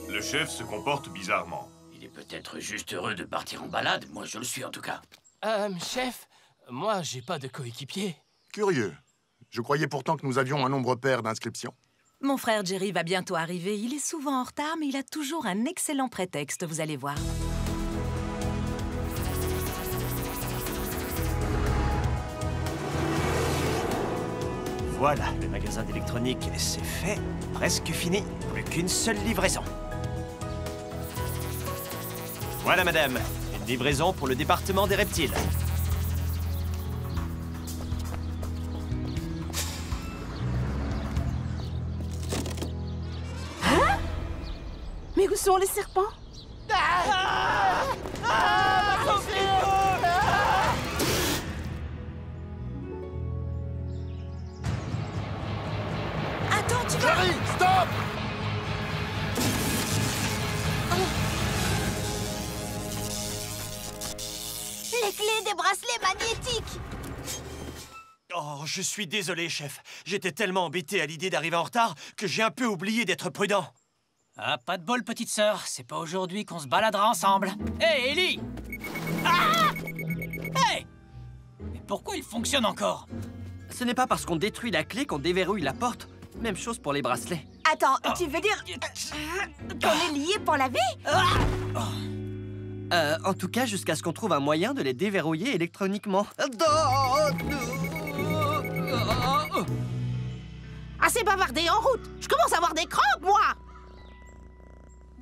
Le chef se comporte bizarrement. Il est peut-être juste heureux de partir en balade. Moi, je le suis en tout cas. Chef, moi, j'ai pas de coéquipier. Curieux. Je croyais pourtant que nous avions un nombre pair d'inscriptions. Mon frère Jerry va bientôt arriver. Il est souvent en retard, mais il a toujours un excellent prétexte, vous allez voir. Voilà, le magasin d'électronique, c'est fait. Presque fini. Plus qu'une seule livraison. Voilà, madame. Une livraison pour le département des reptiles. Mais où sont les serpents? Attends, tu vas... Jerry, stop! Les clés des bracelets magnétiques! Oh, je suis désolé, chef. J'étais tellement embêté à l'idée d'arriver en retard que j'ai un peu oublié d'être prudent. Ah, pas de bol, petite sœur. C'est pas aujourd'hui qu'on se baladera ensemble. Hé, hey, Ellie! Ah! Hey! Mais pourquoi il fonctionne encore? Ce n'est pas parce qu'on détruit la clé qu'on déverrouille la porte. Même chose pour les bracelets. Attends, tu veux dire qu'on est liés pour la vie? En tout cas, jusqu'à ce qu'on trouve un moyen de les déverrouiller électroniquement. Assez bavardé, en route! Je commence à avoir des crampes, moi!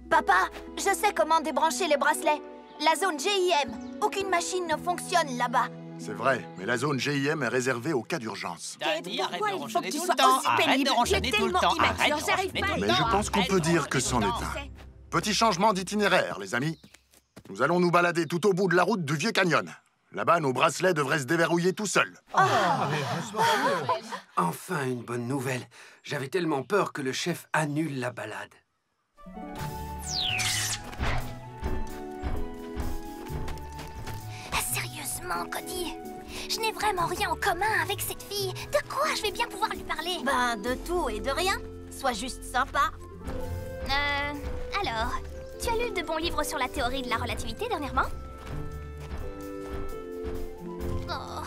Papa, je sais comment débrancher les bracelets. La zone GIM. Aucune machine ne fonctionne là-bas. C'est vrai, mais la zone GIM est réservée aux cas d'urgence. Danny, arrête de il faut que ronchonner tu tout sois le temps. aussi Arrête pénible? de ronchonner tout le temps. Arrête de J'arrive ronchonner pas. tout le Mais temps. je pense qu'on Arrête peut de dire que ronchonner c'en tout est le temps. un. Petit changement d'itinéraire, les amis. Nous allons nous balader tout au bout de la route du Vieux Canyon. Là-bas, nos bracelets devraient se déverrouiller tout seuls. Enfin, une bonne nouvelle. J'avais tellement peur que le chef annule la balade. Sérieusement, Cody, je n'ai vraiment rien en commun avec cette fille. De quoi je vais bien pouvoir lui parler? Ben, de tout et de rien. Sois juste sympa. Alors, tu as lu de bons livres sur la théorie de la relativité dernièrement? Oh.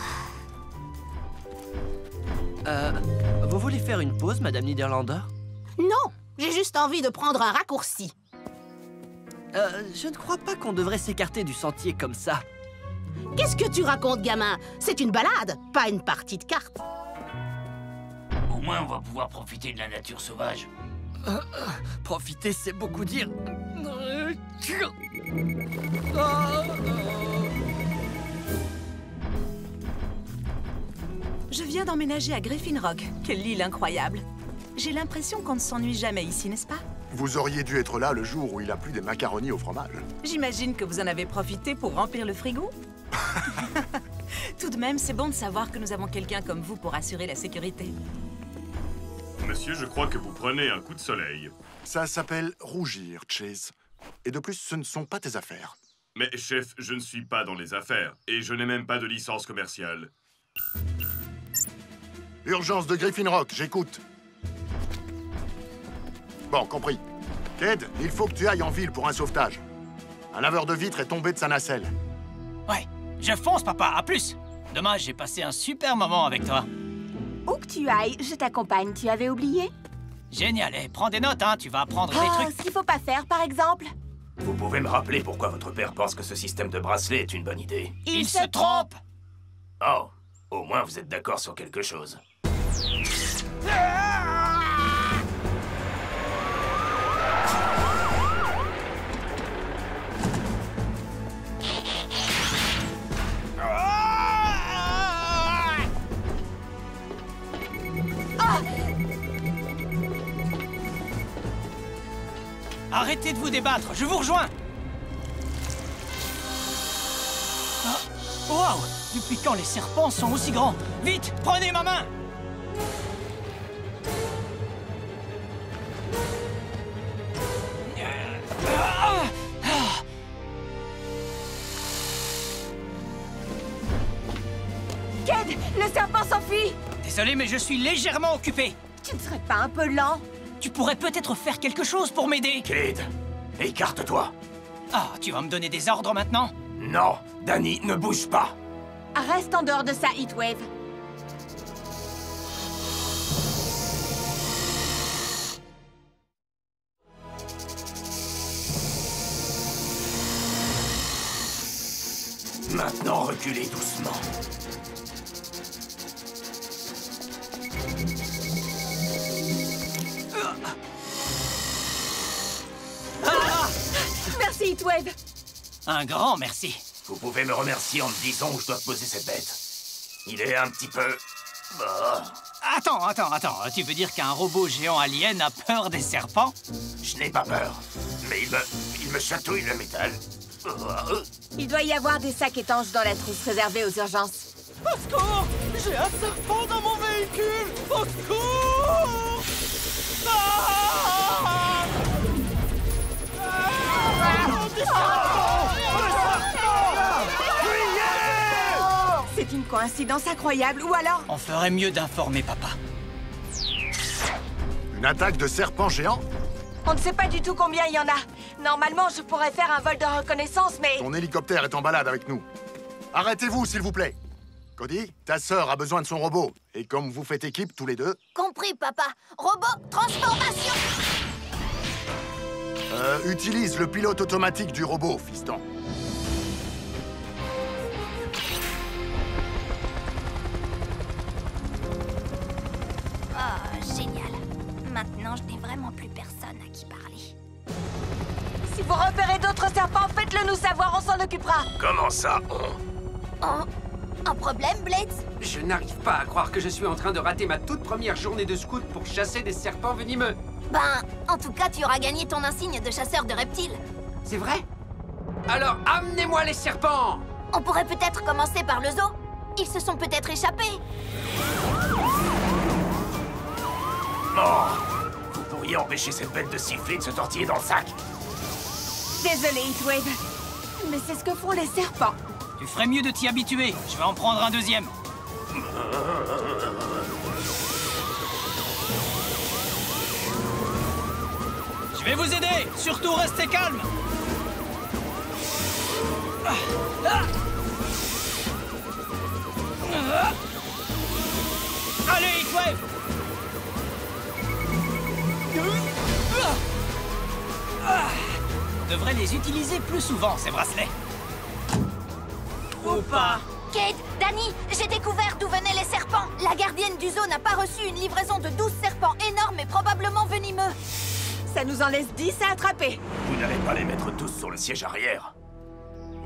Vous voulez faire une pause, Madame Niederlander? Non, j'ai juste envie de prendre un raccourci. Je ne crois pas qu'on devrait s'écarter du sentier comme ça. Qu'est-ce que tu racontes, gamin? C'est une balade, pas une partie de cartes. Au moins, on va pouvoir profiter de la nature sauvage. Profiter, c'est beaucoup dire. Je viens d'emménager à Griffin Rock. Quelle île incroyable. J'ai l'impression qu'on ne s'ennuie jamais ici, n'est-ce pas? Vous auriez dû être là le jour où il a plu des macaronis au fromage. J'imagine que vous en avez profité pour remplir le frigo. Tout de même, c'est bon de savoir que nous avons quelqu'un comme vous pour assurer la sécurité. Monsieur, je crois que vous prenez un coup de soleil. Ça s'appelle rougir, Chase. Et de plus, ce ne sont pas tes affaires. Mais chef, je ne suis pas dans les affaires. Et je n'ai même pas de licence commerciale. Urgence de Griffin Rock, j'écoute. Bon, compris. Ked, il faut que tu ailles en ville pour un sauvetage. Un laveur de vitres est tombé de sa nacelle. Ouais, je fonce, papa, à plus. Dommage, j'ai passé un super moment avec toi. Où que tu ailles, je t'accompagne. Tu avais oublié? Génial, et prends des notes, hein, tu vas apprendre des trucs. Ce qu'il faut pas faire, par exemple. Vous pouvez me rappeler pourquoi votre père pense que ce système de bracelet est une bonne idée? Il se trompe! Oh, au moins vous êtes d'accord sur quelque chose. Arrêtez de vous débattre, je vous rejoins. Waouh! Depuis quand les serpents sont aussi grands? Vite, prenez ma main! Ked, le serpent s'enfuit! Désolé, mais je suis légèrement occupé. Tu ne serais pas un peu lent? Tu pourrais peut-être faire quelque chose pour m'aider. Ked, écarte-toi. Ah, tu vas me donner des ordres maintenant? Non, Danny, ne bouge pas. Reste en dehors de ça, Heatwave. Maintenant, reculez doucement. Merci, Heatwave. Un grand merci. Vous pouvez me remercier en me disant où je dois poser cette bête. Il est un petit peu... Bah... Attends. Tu veux dire qu'un robot géant alien a peur des serpents? Je n'ai pas peur, mais il me chatouille le métal. Il doit y avoir des sacs étanches dans la trousse réservée aux urgences. Au secours! J'ai un serpent dans mon véhicule! Au secours! Ah! C'est une coïncidence incroyable, ou alors... On ferait mieux d'informer papa. Une attaque de serpents géants? On ne sait pas du tout combien il y en a. Normalement, je pourrais faire un vol de reconnaissance, mais... Ton hélicoptère est en balade avec nous. Arrêtez-vous, s'il vous plaît. Cody, ta sœur a besoin de son robot. Et comme vous faites équipe tous les deux... Compris, papa. Robot, transformation! Utilise le pilote automatique du robot, fiston. Oh, génial. Maintenant, je n'ai vraiment plus personne à qui parler. Si vous repérez d'autres serpents, faites-le nous savoir, on s'en occupera. Comment ça, Oh, un problème, Blades? Je n'arrive pas à croire que je suis en train de rater ma toute première journée de scout pour chasser des serpents venimeux. Ben, en tout cas, tu auras gagné ton insigne de chasseur de reptiles. C'est vrai? Alors, amenez-moi les serpents! On pourrait peut-être commencer par le zoo. Ils se sont peut-être échappés. Oh! Vous pourriez empêcher cette bête de siffler et de se tortiller dans le sac. Désolé, Heatwave. Mais c'est ce que font les serpents. Tu ferais mieux de t'y habituer. Je vais en prendre un deuxième. Je vais vous aider. Surtout, restez calme. Allez, Heatwave. devrait les utiliser plus souvent, ces bracelets. Ou pas. Kate, Danny, j'ai découvert d'où venaient les serpents. La gardienne du zoo n'a pas reçu une livraison de 12 serpents énormes et probablement venimeux. Ça nous en laisse 10 à attraper. Vous n'allez pas les mettre tous sur le siège arrière.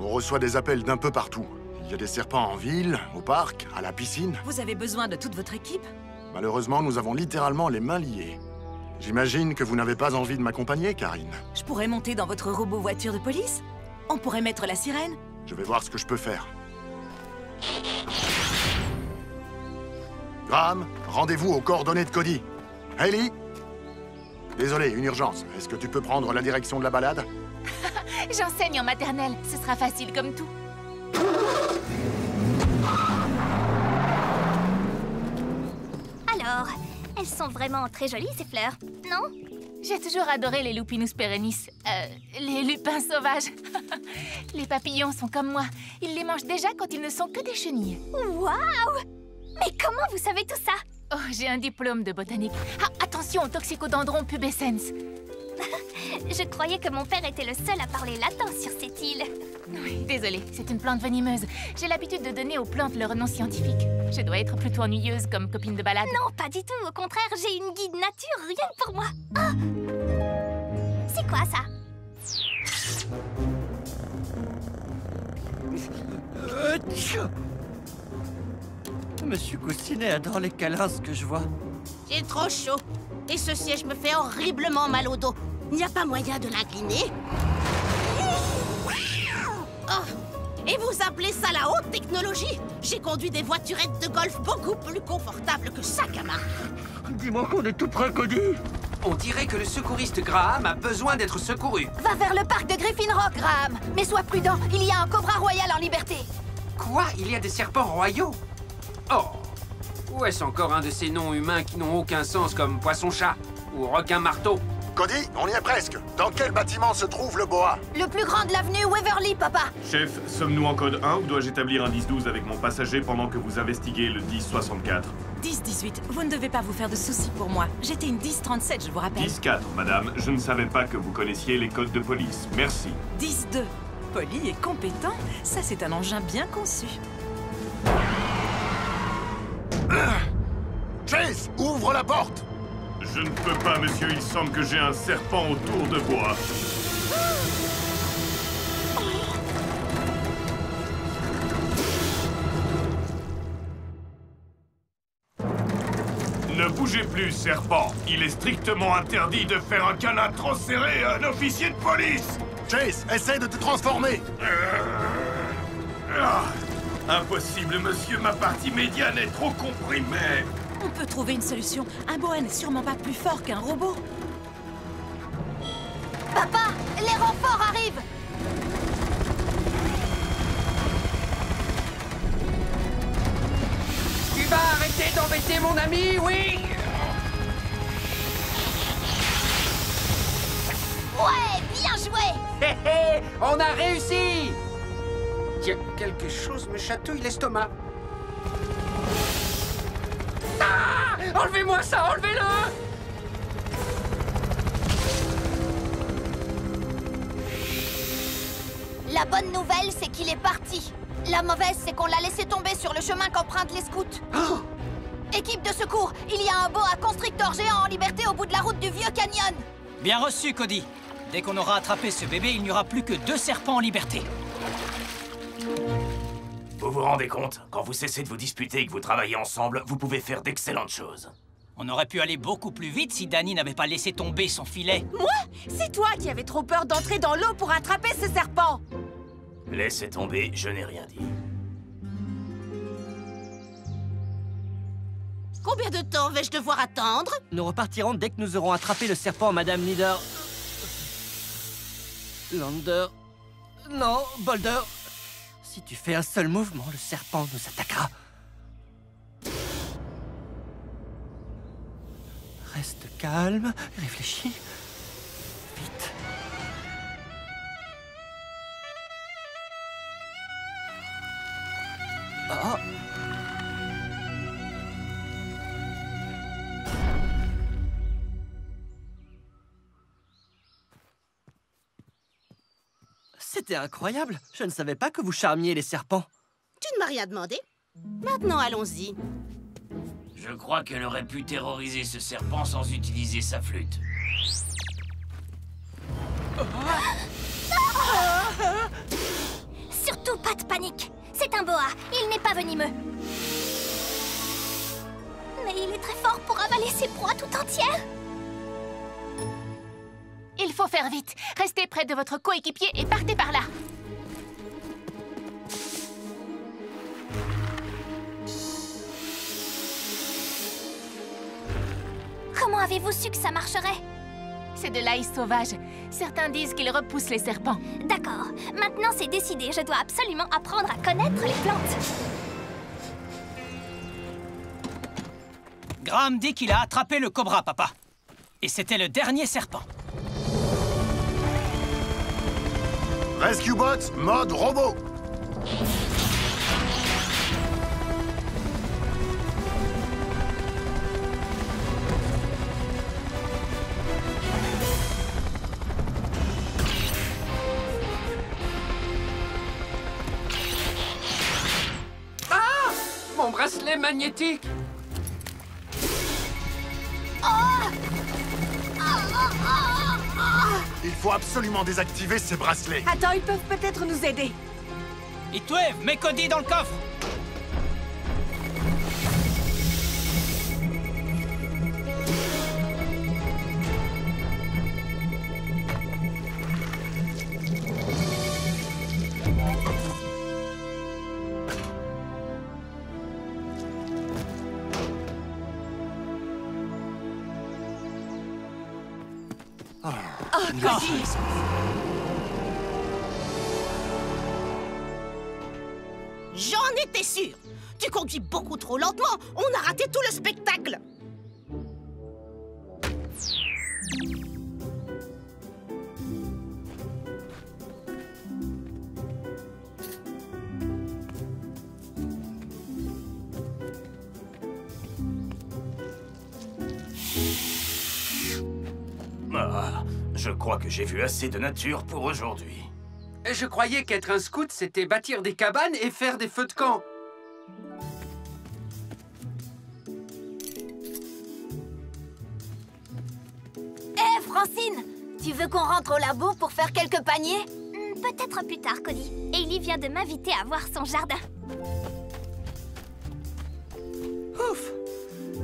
On reçoit des appels d'un peu partout. Il y a des serpents en ville, au parc, à la piscine. Vous avez besoin de toute votre équipe? Malheureusement, nous avons littéralement les mains liées. J'imagine que vous n'avez pas envie de m'accompagner, Karine. Je pourrais monter dans votre robot voiture de police? On pourrait mettre la sirène? Je vais voir ce que je peux faire. Graham, rendez-vous aux coordonnées de Cody. Hailey? Désolé, une urgence. Est-ce que tu peux prendre la direction de la balade? J'enseigne en maternelle, ce sera facile comme tout. Alors, elles sont vraiment très jolies, ces fleurs, non? J'ai toujours adoré les Lupinus perennis. Les lupins sauvages. Les papillons sont comme moi. Ils les mangent déjà quand ils ne sont que des chenilles. Waouh! Mais comment vous savez tout ça? Oh, j'ai un diplôme de botanique. Ah, attention au toxicodendron pubescens. Je croyais que mon père était le seul à parler latin sur cette île. Oui, désolée, c'est une plante venimeuse. J'ai l'habitude de donner aux plantes leur nom scientifique. Je dois être plutôt ennuyeuse comme copine de balade. Non, pas du tout. Au contraire, j'ai une guide nature rien que pour moi. Oh! C'est quoi ça? Monsieur Coustinet adore les câlins, ce que je vois. J'ai trop chaud. Et ce siège me fait horriblement mal au dos. Il n'y a pas moyen de l'incliner? Oh, et vous appelez ça la haute technologie? J'ai conduit des voiturettes de golf beaucoup plus confortables que ça, gamin. Dis-moi qu'on est tout près, Cody. On dirait que le secouriste Graham a besoin d'être secouru. Va vers le parc de Griffin Rock, Graham. Mais sois prudent, il y a un cobra royal en liberté. Quoi? Il y a des serpents royaux? Oh! Ou est-ce encore un de ces noms humains qui n'ont aucun sens comme poisson-chat ou requin-marteau? Cody, on y est presque. Dans quel bâtiment se trouve le boa? Le plus grand de l'avenue Waverly, papa. Chef, sommes-nous en code 1 ou dois-je établir un 10-12 avec mon passager pendant que vous investiguez le 10-64? 10-18, vous ne devez pas vous faire de soucis pour moi. J'étais une 10-37, je vous rappelle. 10-4, madame. Je ne savais pas que vous connaissiez les codes de police. Merci. 10-2, poli et compétent, ça c'est un engin bien conçu. Chase, ouvre la porte! Je ne peux pas, monsieur. Il semble que j'ai un serpent autour de bois. Ne bougez plus, serpent. Il est strictement interdit de faire un câlin trop serré à un officier de police. Chase, essaie de te transformer. Impossible, monsieur. Ma partie médiane est trop comprimée. On peut trouver une solution. Un boa n'est sûrement pas plus fort qu'un robot. Papa, les renforts arrivent. Tu vas arrêter d'embêter mon ami, oui? Ouais, bien joué. Hé hé, on a réussi! Tiens, quelque chose me chatouille l'estomac. Ah! Enlevez-moi ça, enlevez-le! La bonne nouvelle, c'est qu'il est parti. La mauvaise, c'est qu'on l'a laissé tomber sur le chemin qu'empruntent les scouts. Oh! Équipe de secours, il y a un boa constrictor géant en liberté au bout de la route du Vieux Canyon. Bien reçu, Cody. Dès qu'on aura attrapé ce bébé, il n'y aura plus que 2 serpents en liberté. Vous vous rendez compte? Quand vous cessez de vous disputer et que vous travaillez ensemble, vous pouvez faire d'excellentes choses. On aurait pu aller beaucoup plus vite si Danny n'avait pas laissé tomber son filet. Moi? C'est toi qui avais trop peur d'entrer dans l'eau pour attraper ce serpent. Laissez tomber, je n'ai rien dit. Combien de temps vais-je devoir attendre? Nous repartirons dès que nous aurons attrapé le serpent, Madame Leader... Lander... Non, Boulder... Si tu fais un seul mouvement, le serpent nous attaquera. Reste calme, réfléchis. Vite. Oh. C'était incroyable. Je ne savais pas que vous charmiez les serpents. Tu ne m'as rien demandé. Maintenant, allons-y. Je crois qu'elle aurait pu terroriser ce serpent sans utiliser sa flûte. Surtout pas de panique. C'est un boa, il n'est pas venimeux. Mais il est très fort pour avaler ses proies tout entières. Il faut faire vite. Restez près de votre coéquipier et partez par là. Comment avez-vous su que ça marcherait? C'est de l'ail sauvage. Certains disent qu'il repousse les serpents. D'accord. Maintenant, c'est décidé. Je dois absolument apprendre à connaître les plantes. Graham dit qu'il a attrapé le cobra, papa. Et c'était le dernier serpent. Rescue Bot, mode robot. Ah! Mon bracelet magnétique! Il faut absolument désactiver ces bracelets. Attends, ils peuvent peut-être nous aider. Heatwave, mets Cody dans le coffre. Cody! J'en étais sûre. Tu conduis beaucoup trop lentement. On a raté tout le spectacle. Ah, je crois que j'ai vu assez de nature pour aujourd'hui. Je croyais qu'être un scout, c'était bâtir des cabanes et faire des feux de camp. Hé, Francine! Tu veux qu'on rentre au labo pour faire quelques paniers? Peut-être plus tard, Cody. Hailey vient de m'inviter à voir son jardin. Ouf!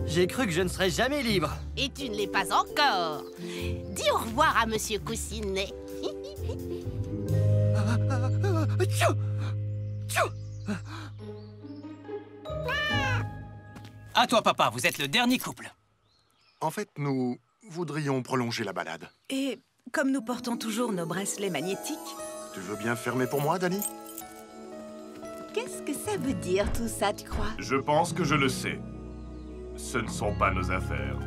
J'ai cru que je ne serais jamais libre. Et tu ne l'es pas encore. Dis au revoir à Monsieur Coussinet. À toi, papa, vous êtes le dernier couple. En fait, nous voudrions prolonger la balade. Et comme nous portons toujours nos bracelets magnétiques... Tu veux bien fermer pour moi, Danny? Qu'est-ce que ça veut dire tout ça, tu crois? Je pense que je le sais. Ce ne sont pas nos affaires.